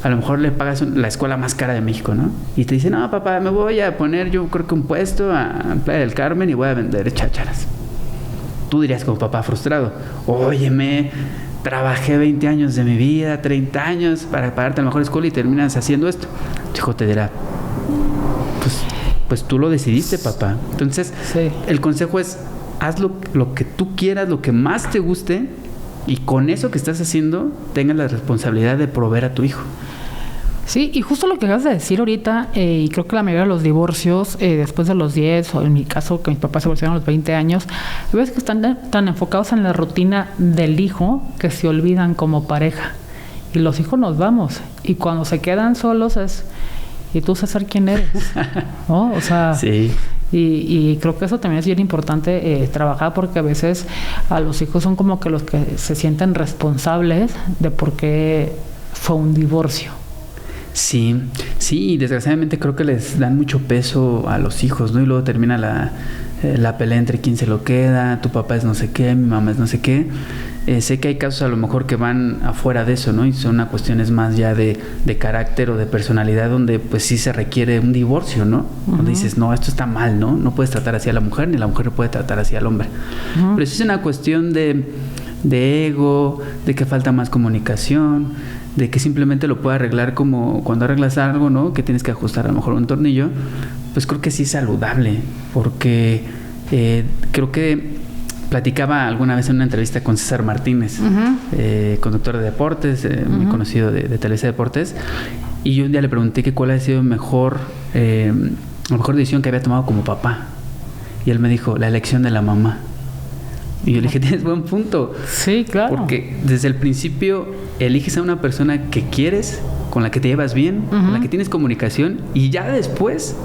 a lo mejor le pagas la escuela más cara de México, ¿no? Y te dice, no, papá, me voy a poner yo creo que un puesto a Playa del Carmen y voy a vender chácharas. Tú dirías como papá frustrado, óyeme, trabajé 20 años de mi vida, 30 años para pagarte la mejor escuela y terminas haciendo esto. Tu hijo te dirá, pues tú lo decidiste, papá. Entonces, sí, el consejo es, haz lo que tú quieras, lo que más te guste, y con eso que estás haciendo, tengas la responsabilidad de proveer a tu hijo. Sí, y justo lo que acabas de decir ahorita, y creo que la mayoría de los divorcios, después de los 10, o en mi caso, que mis papás se divorciaron a los 20 años, ves que están tan enfocados en la rutina del hijo que se olvidan como pareja. Y los hijos nos vamos, y cuando se quedan solos es, ¿y tú, César, quién eres? ¿No? O sea, sí. Y creo que eso también es bien importante trabajar, porque a veces a los hijos son como que los que se sienten responsables de por qué fue un divorcio. Sí, y desgraciadamente creo que les dan mucho peso a los hijos, ¿no? Y luego termina la pelea entre quién se lo queda, tu papá es no sé qué, mi mamá es no sé qué. Sé que hay casos a lo mejor que van afuera de eso, ¿no? Y son una cuestiones más ya de carácter o de personalidad, donde pues sí se requiere un divorcio, ¿no? Uh-huh. Donde dices, no, esto está mal, ¿no? No puedes tratar así a la mujer, ni la mujer puede tratar así al hombre. Uh-huh. Pero sí es una cuestión de ego, de que falta más comunicación, de que simplemente lo puede arreglar como cuando arreglas algo, ¿no? Que tienes que ajustar a lo mejor un tornillo. Pues creo que sí es saludable, porque creo que platicaba alguna vez en una entrevista con César Martínez, uh-huh, conductor de deportes, uh-huh, muy conocido de Televisa Deportes, y yo un día le pregunté que cuál ha sido la mejor decisión que había tomado como papá, Y él me dijo, la elección de la mamá. Y yo le dije, tienes buen punto. Sí, claro. Porque desde el principio eliges a una persona que quieres, con la que te llevas bien, con la que tienes comunicación, y ya después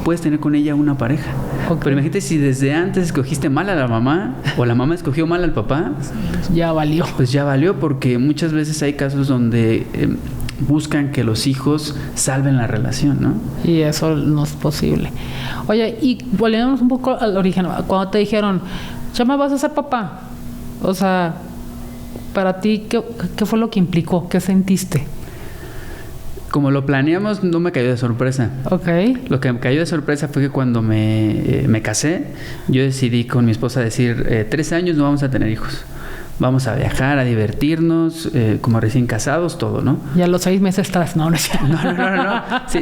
puedes tener con ella una pareja. Pero imagínate si desde antes escogiste mal a la mamá o la mamá escogió mal al papá. Ya valió. Pues ya valió, porque muchas veces hay casos donde buscan que los hijos salven la relación, ¿no? Y eso no es posible. Oye, y volvemos un poco al origen. Cuando te dijeron, Chama, vas a ser papá. O sea, para ti, ¿qué fue lo que implicó? ¿Qué sentiste? Como lo planeamos, no me cayó de sorpresa. Ok. Lo que me cayó de sorpresa fue que cuando me casé, yo decidí con mi esposa decir, 3 años no vamos a tener hijos. Vamos a viajar, a divertirnos, como recién casados, todo, ¿no? Ya los 6 meses estás, no. No.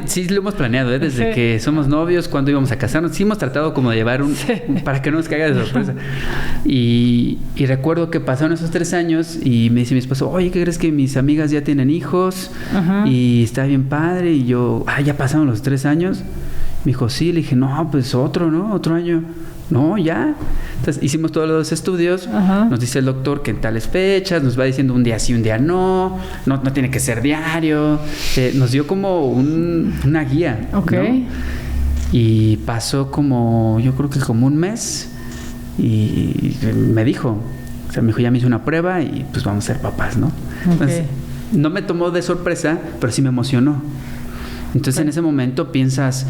Sí lo hemos planeado, ¿eh? Desde que somos novios, cuando íbamos a casarnos, sí hemos tratado como de llevar para que no nos caiga de sorpresa. Y recuerdo que pasaron esos 3 años y me dice mi esposo, oye, ¿qué crees que mis amigas ya tienen hijos? Y está bien padre. Y yo, ya pasaron los 3 años. Me dijo, sí. Le dije, no, pues otro, ¿no? Otro año. No, ya. Entonces hicimos todos los estudios. Nos dice el doctor que en tales fechas, nos va diciendo un día sí, un día no tiene que ser diario. Nos dio como una guía. Ok. ¿No? Y pasó yo creo que como un mes y me dijo, ya me hizo una prueba y pues vamos a ser papás, ¿no? Okay. Entonces, no me tomó de sorpresa, pero sí me emocionó. Entonces en ese momento piensas,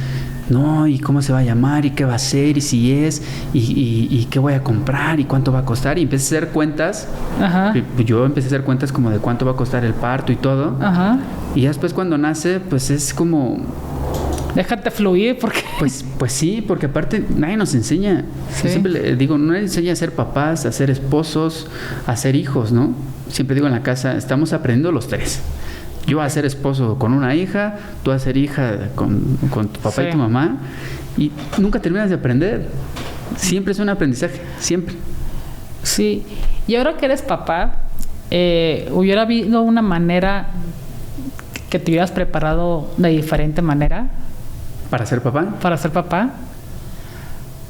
no, ¿y cómo se va a llamar? ¿Y qué va a ser? ¿Y si es? ¿Y qué voy a comprar? ¿Y cuánto va a costar? Y empecé a hacer cuentas. Yo empecé a hacer cuentas como de cuánto va a costar el parto y todo. Y ya después cuando nace, pues es como... Déjate fluir porque... Pues sí, porque aparte nadie nos enseña. Sí. Yo siempre le digo, no nos enseña a ser papás, a ser esposos, a ser hijos, ¿no? Siempre digo en la casa, estamos aprendiendo los 3. Yo a ser esposo con una hija, tú a ser hija con tu papá y tu mamá, y nunca terminas de aprender. Siempre es un aprendizaje, siempre. Sí, y ahora que eres papá, ¿hubiera habido una manera que te hubieras preparado de diferente manera? ¿Para ser papá? ¿Para ser papá?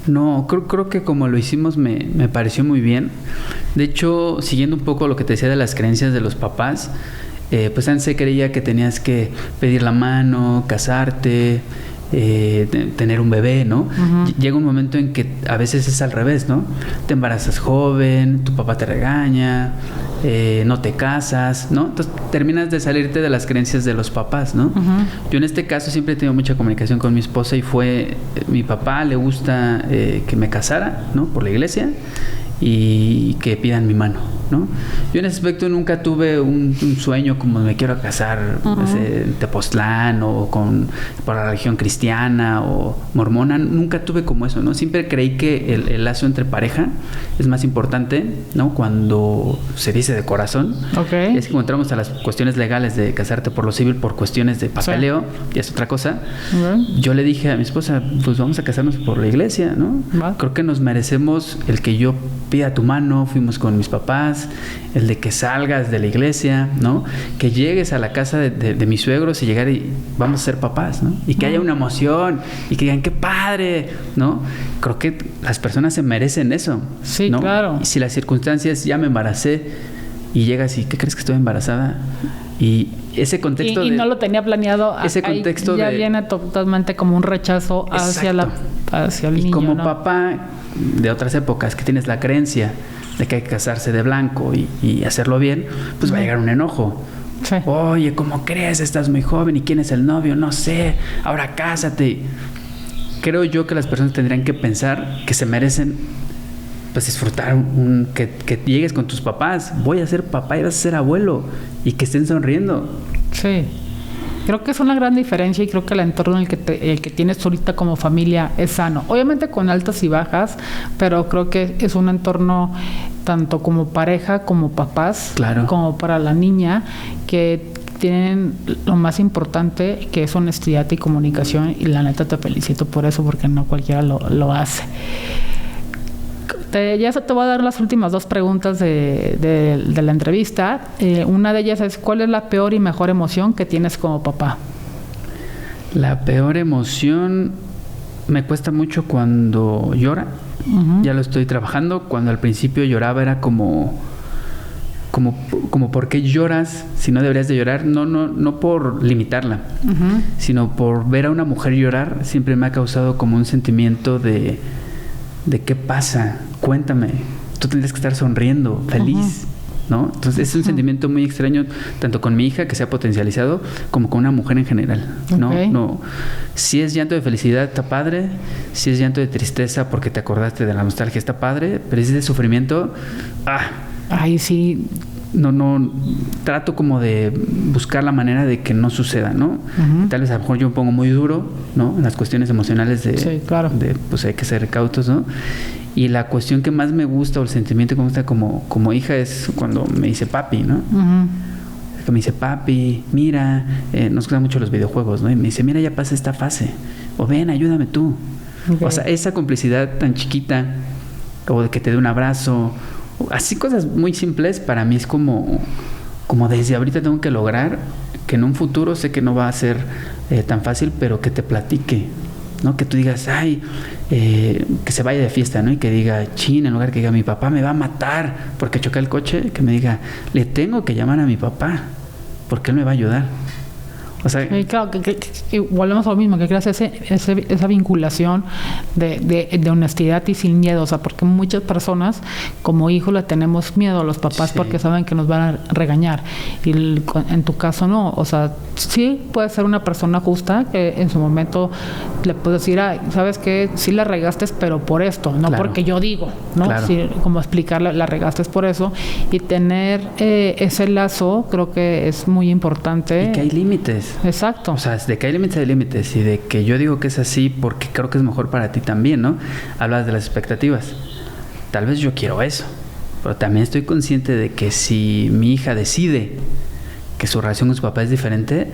No, creo que como lo hicimos me pareció muy bien. De hecho, siguiendo un poco lo que te decía de las creencias de los papás, pues antes se creía que tenías que pedir la mano, casarte, tener un bebé, ¿no? Llega un momento en que a veces es al revés, ¿no? Te embarazas joven, tu papá te regaña, no te casas, ¿no? Entonces terminas de salirte de las creencias de los papás, ¿no? Yo en este caso siempre he tenido mucha comunicación con mi esposa y mi papá le gusta que me casara, ¿no? Por la iglesia. Y que pidan mi mano, ¿no? Yo en ese aspecto nunca tuve un sueño como me quiero casar en Tepoztlán o por la religión cristiana o mormona. Nunca tuve como eso, ¿no? Siempre creí que el lazo entre pareja es más importante, ¿no? Cuando se dice de corazón. Es que cuando entramos a las cuestiones legales de casarte por lo civil, por cuestiones de papeleo, ya es otra cosa. Yo le dije a mi esposa, pues vamos a casarnos por la iglesia, ¿no? Creo que nos merecemos el que yo pida tu mano, fuimos con mis papás, el de que salgas de la iglesia, ¿no? Que llegues a la casa de mis suegros y llegar y vamos a ser papás, ¿no? Y que haya una emoción y que digan, ¡qué padre!, ¿no? Creo que las personas se merecen eso, sí, ¿no? Claro. Y si las circunstancias, ya me embaracé y llegas y, ¿qué crees que estoy embarazada? Y ese contexto y no lo tenía planeado. Ese contexto ya viene totalmente como un rechazo hacia el niño. Y como ¿no? papá de otras épocas que tienes la creencia de que hay que casarse de blanco y hacerlo bien, pues va a llegar un enojo. Sí. Oye, ¿cómo crees? Estás muy joven. ¿Y quién es el novio? No sé. Ahora cásate. Creo yo que las personas tendrían que pensar que se merecen pues disfrutar que llegues con tus papás. Voy a ser papá y vas a ser abuelo. Y que estén sonriendo. Sí. Creo que es una gran diferencia y creo que el entorno el que tienes ahorita como familia es sano. Obviamente con altas y bajas, pero creo que es un entorno tanto como pareja, como papás, claro, como para la niña, que tienen lo más importante, que es honestidad y comunicación, y la neta te felicito por eso, porque no cualquiera lo hace. Ya te voy a dar las últimas 2 preguntas de la entrevista. Una de ellas es, ¿cuál es la peor y mejor emoción que tienes como papá? La peor emoción, me cuesta mucho cuando llora. Ya lo estoy trabajando. Cuando al principio lloraba era como ¿por qué lloras si no deberías de llorar? No por limitarla, sino por ver a una mujer llorar. Siempre me ha causado como un sentimiento de ¿qué pasa? Cuéntame. Tú tendrías que estar sonriendo, feliz, ¿no? Entonces es un sentimiento muy extraño, tanto con mi hija, que se ha potencializado, como con una mujer en general. No, si es llanto de felicidad, está padre. Si es llanto de tristeza porque te acordaste de la nostalgia, está padre. Pero si es de sufrimiento, Ay, sí. No, trato como de buscar la manera de que no suceda, ¿no? Tal vez a lo mejor yo me pongo muy duro, ¿no? En las cuestiones emocionales sí, claro. Pues hay que ser cautos, ¿no? Y la cuestión que más me gusta, o el sentimiento que me gusta como hija, es cuando me dice papi, ¿no? Que me dice, papi, mira, nos gustan mucho los videojuegos, ¿no? Y me dice, mira, ya pasa esta fase. O ven, ayúdame tú. O sea, esa complicidad tan chiquita, o de que te dé un abrazo, así cosas muy simples, para mí es como desde ahorita tengo que lograr que en un futuro, sé que no va a ser tan fácil, pero que te platique, ¿no? Que tú digas, ay, que se vaya de fiesta, ¿no? Y que diga, chin, en lugar que diga, mi papá me va a matar porque choqué el coche, que me diga, le tengo que llamar a mi papá porque él me va a ayudar. O sea, claro, que volvemos a lo mismo, que creas esa vinculación de honestidad y sin miedo. O sea, porque muchas personas como hijos le tenemos miedo a los papás porque saben que nos van a regañar. Y en tu caso no. O sea, sí puedes ser una persona justa que en su momento le puedes decir, ¿sabes qué? Sí la regaste, pero por esto, no porque yo digo, ¿no? Claro. Sí, como explicarle, la regaste por eso. Y tener ese lazo creo que es muy importante. Y que hay límites. Exacto. O sea, de que hay límites y de que yo digo que es así porque creo que es mejor para ti también, ¿no? Hablas de las expectativas. Tal vez yo quiero eso, pero también estoy consciente de que si mi hija decide que su relación con su papá es diferente,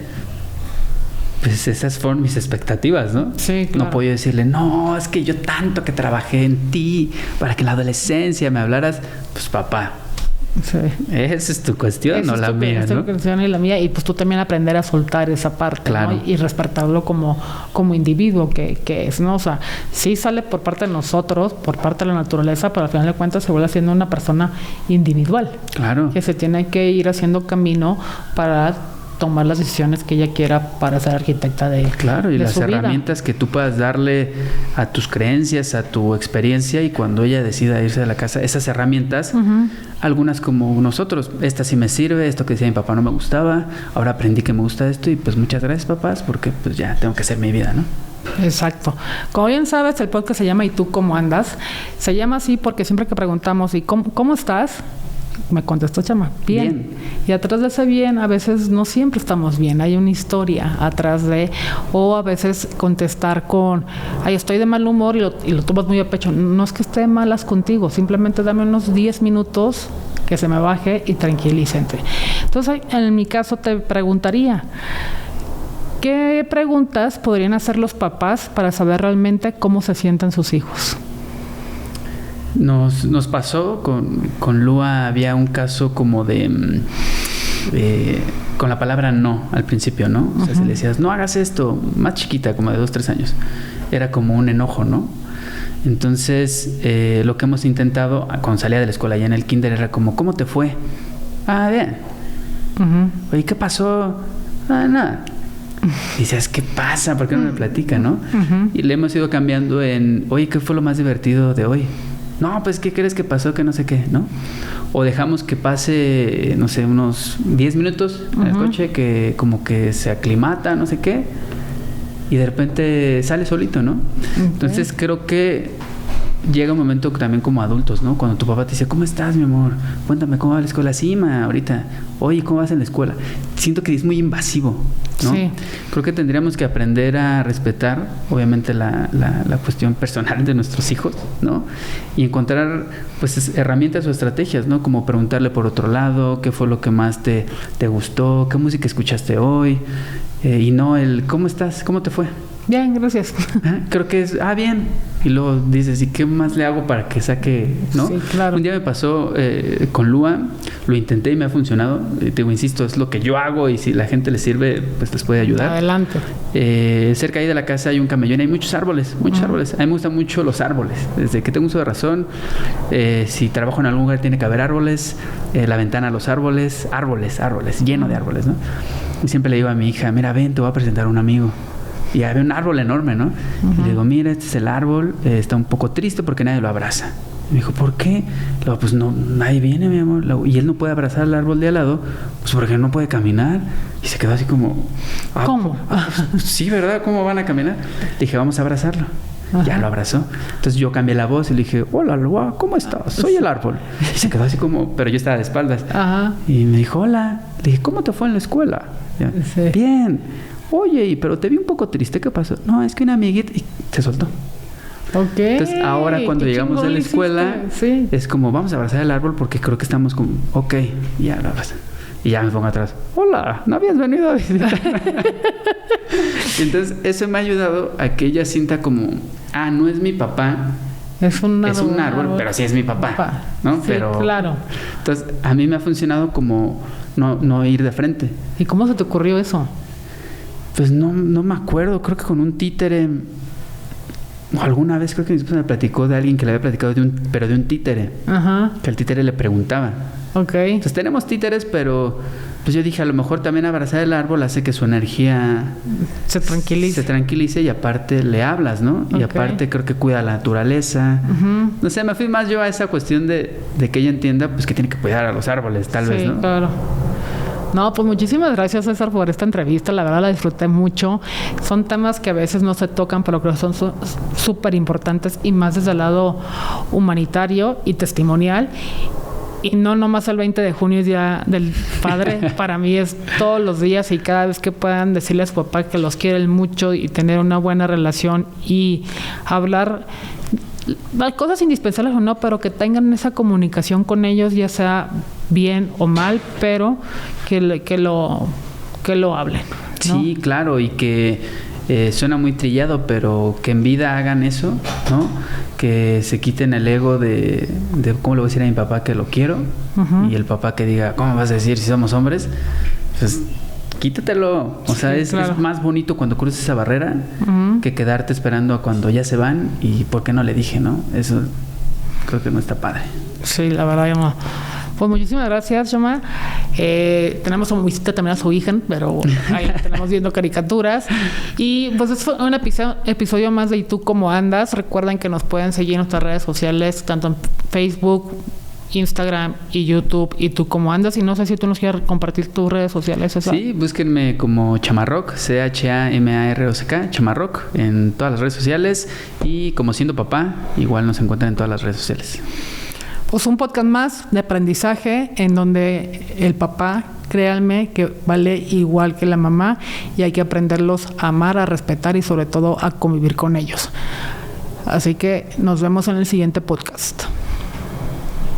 pues esas fueron mis expectativas, ¿no? Sí, claro. No puedo decirle, no, es que yo tanto que trabajé en ti para que en la adolescencia me hablaras, pues papá. Sí. Esa es tu cuestión, no la mía, ¿no? Esa es tu cuestión y la mía, y pues tú también aprender a soltar esa parte, claro, ¿no? Y respetarlo como individuo que es, ¿no? O sea, sí sale por parte de nosotros, por parte de la naturaleza, pero al final de cuentas se vuelve siendo una persona individual. Claro. Que se tiene que ir haciendo camino para tomar las decisiones que ella quiera para ser arquitecta de claro, y de las herramientas que tú puedas darle a tus creencias, a tu experiencia, y cuando ella decida irse de la casa, esas herramientas, algunas como nosotros, esta sí me sirve, esto que decía mi papá no me gustaba, ahora aprendí que me gusta esto, y pues muchas gracias, papás, porque pues ya tengo que hacer mi vida, ¿no? Exacto. Como bien sabes, el podcast se llama ¿Y tú cómo andas? Se llama así porque siempre que preguntamos ¿y cómo estás? Me contestó Chama, bien. Y atrás de ese bien, a veces no siempre estamos bien. Hay una historia atrás de, o a veces contestar con, ay, estoy de mal humor y lo tomas muy a pecho. No es que esté malas contigo, simplemente dame unos 10 minutos que se me baje y tranquilícente. Entonces, en mi caso te preguntaría, ¿qué preguntas podrían hacer los papás para saber realmente cómo se sienten sus hijos? Nos pasó con Lua, había un caso como de con la palabra no al principio, ¿no? O sea, si le decías, no hagas esto, más chiquita, como de 2-3 años, era como un enojo, ¿no? Entonces, lo que hemos intentado, cuando salía de la escuela ya en el kinder, era como, ¿cómo te fue? Ah, bien. Oye, ¿qué pasó? Ah, nada. Dices, ¿qué pasa? ¿Por qué no me platica, no? Y le hemos ido cambiando en, oye, ¿qué fue lo más divertido de hoy? No, pues, ¿qué crees que pasó? Que no sé qué, ¿no? O dejamos que pase, no sé, unos 10 minutos en el coche, que como que se aclimata, no sé qué, y de repente sale solito, ¿no? Entonces, creo que llega un momento también como adultos, ¿no? Cuando tu papá te dice, ¿cómo estás, mi amor? Cuéntame, ¿cómo va la escuela? Sí, ma, ahorita. Oye, ¿cómo vas en la escuela? Siento que es muy invasivo, ¿no? Sí. Creo que tendríamos que aprender a respetar, obviamente, la cuestión personal de nuestros hijos, ¿no? Y encontrar, pues, herramientas o estrategias, ¿no? Como preguntarle por otro lado, ¿qué fue lo que más te gustó? ¿Qué música escuchaste hoy? Y no el, ¿cómo estás? ¿Cómo te fue? Bien, gracias. Creo que es, bien. Y luego dices, ¿y qué más le hago para que saque, no? Sí, claro. Un día me pasó con Lua, lo intenté y me ha funcionado. Te digo, insisto, es lo que yo hago y si la gente le sirve, pues les puede ayudar. Adelante. Cerca ahí de la casa hay un camellón, hay muchos árboles, árboles. A mí me gustan mucho los árboles. Desde que tengo uso de razón, si trabajo en algún lugar tiene que haber árboles, la ventana, los árboles, lleno de árboles, ¿no? Y siempre le digo a mi hija, mira, ven, te voy a presentar a un amigo. Y había un árbol enorme, ¿no? Y le digo, mira, este es el árbol, está un poco triste porque nadie lo abraza. Y me dijo, ¿por qué? Le digo, pues no, nadie viene, mi amor. Y él no puede abrazar al árbol de al lado, pues porque no puede caminar. Y se quedó así como... ¿Cómo? Sí, ¿verdad? ¿Cómo van a caminar? Le dije, vamos a abrazarlo. Ajá. Ya lo abrazó. Entonces yo cambié la voz y le dije, hola, Lua, ¿cómo estás? Soy el árbol. Y se quedó así como... Pero yo estaba de espaldas. Ajá. Y me dijo, hola. Le dije, ¿cómo te fue en la escuela? Sí. Bien. Oye, pero te vi un poco triste, ¿qué pasó? No, es que una amiguita... Y se soltó. Ok. Entonces, ahora cuando llegamos de la escuela, sí, es como, vamos a abrazar el árbol porque creo que estamos como, ok, ya lo abrazan. Y ya me pongo atrás, hola, ¿no habías venido a visitar? Entonces, eso me ha ayudado a que ella sienta como, no es mi papá. Es un árbol, pero sí es mi papá. ¿No? Sí, pero, claro. Entonces, a mí me ha funcionado como no ir de frente. ¿Y cómo se te ocurrió eso? Pues no me acuerdo, creo que con un títere. Alguna vez creo que mi esposa me platicó de alguien que le había platicado de un títere. Ajá. Que el títere le preguntaba. Ok. Entonces tenemos títeres, pero pues yo dije, a lo mejor también abrazar el árbol hace que su energía se tranquilice y aparte le hablas, ¿no? Okay. Y aparte creo que cuida la naturaleza. No sé, me fui más yo a esa cuestión de que ella entienda pues que tiene que cuidar a los árboles, tal vez, ¿no? Sí, claro. No, pues muchísimas gracias, César, por esta entrevista. La verdad la disfruté mucho. Son temas que a veces no se tocan, pero creo que son súper importantes y más desde el lado humanitario y testimonial. Y no nomás el 20 de junio es Día del Padre. Para mí es todos los días y cada vez que puedan decirle a su papá que los quieren mucho y tener una buena relación y hablar cosas indispensables o no, pero que tengan esa comunicación con ellos, ya sea bien o mal, pero que lo hablen, ¿no? Sí, claro, y que suena muy trillado, pero que en vida hagan eso, ¿no? Que se quiten el ego de cómo le voy a decir a mi papá que lo quiero, y el papá que diga, ¿cómo vas a decir si somos hombres? Pues quítatelo. O sea, es más bonito cuando cruces esa barrera que quedarte esperando a cuando ya se van y ¿por qué no le dije, no? Eso creo que no está padre. Sí, la verdad, yo no. Pues muchísimas gracias, Chama. Tenemos como visita también a su hija, pero ahí tenemos viendo caricaturas. Y pues es un episodio más de ¿Y tú cómo andas? Recuerden que nos pueden seguir en nuestras redes sociales, tanto en Facebook, Instagram y YouTube. ¿Y tú cómo andas? Y no sé si tú nos quieres compartir tus redes sociales, César. Sí, búsquenme como Chamarrock, CHAMAROCK, Chamarrock, en todas las redes sociales. Y como Siendo Papá, igual nos encuentran en todas las redes sociales. Pues un podcast más de aprendizaje en donde el papá, créanme, que vale igual que la mamá y hay que aprenderlos a amar, a respetar y sobre todo a convivir con ellos. Así que nos vemos en el siguiente podcast.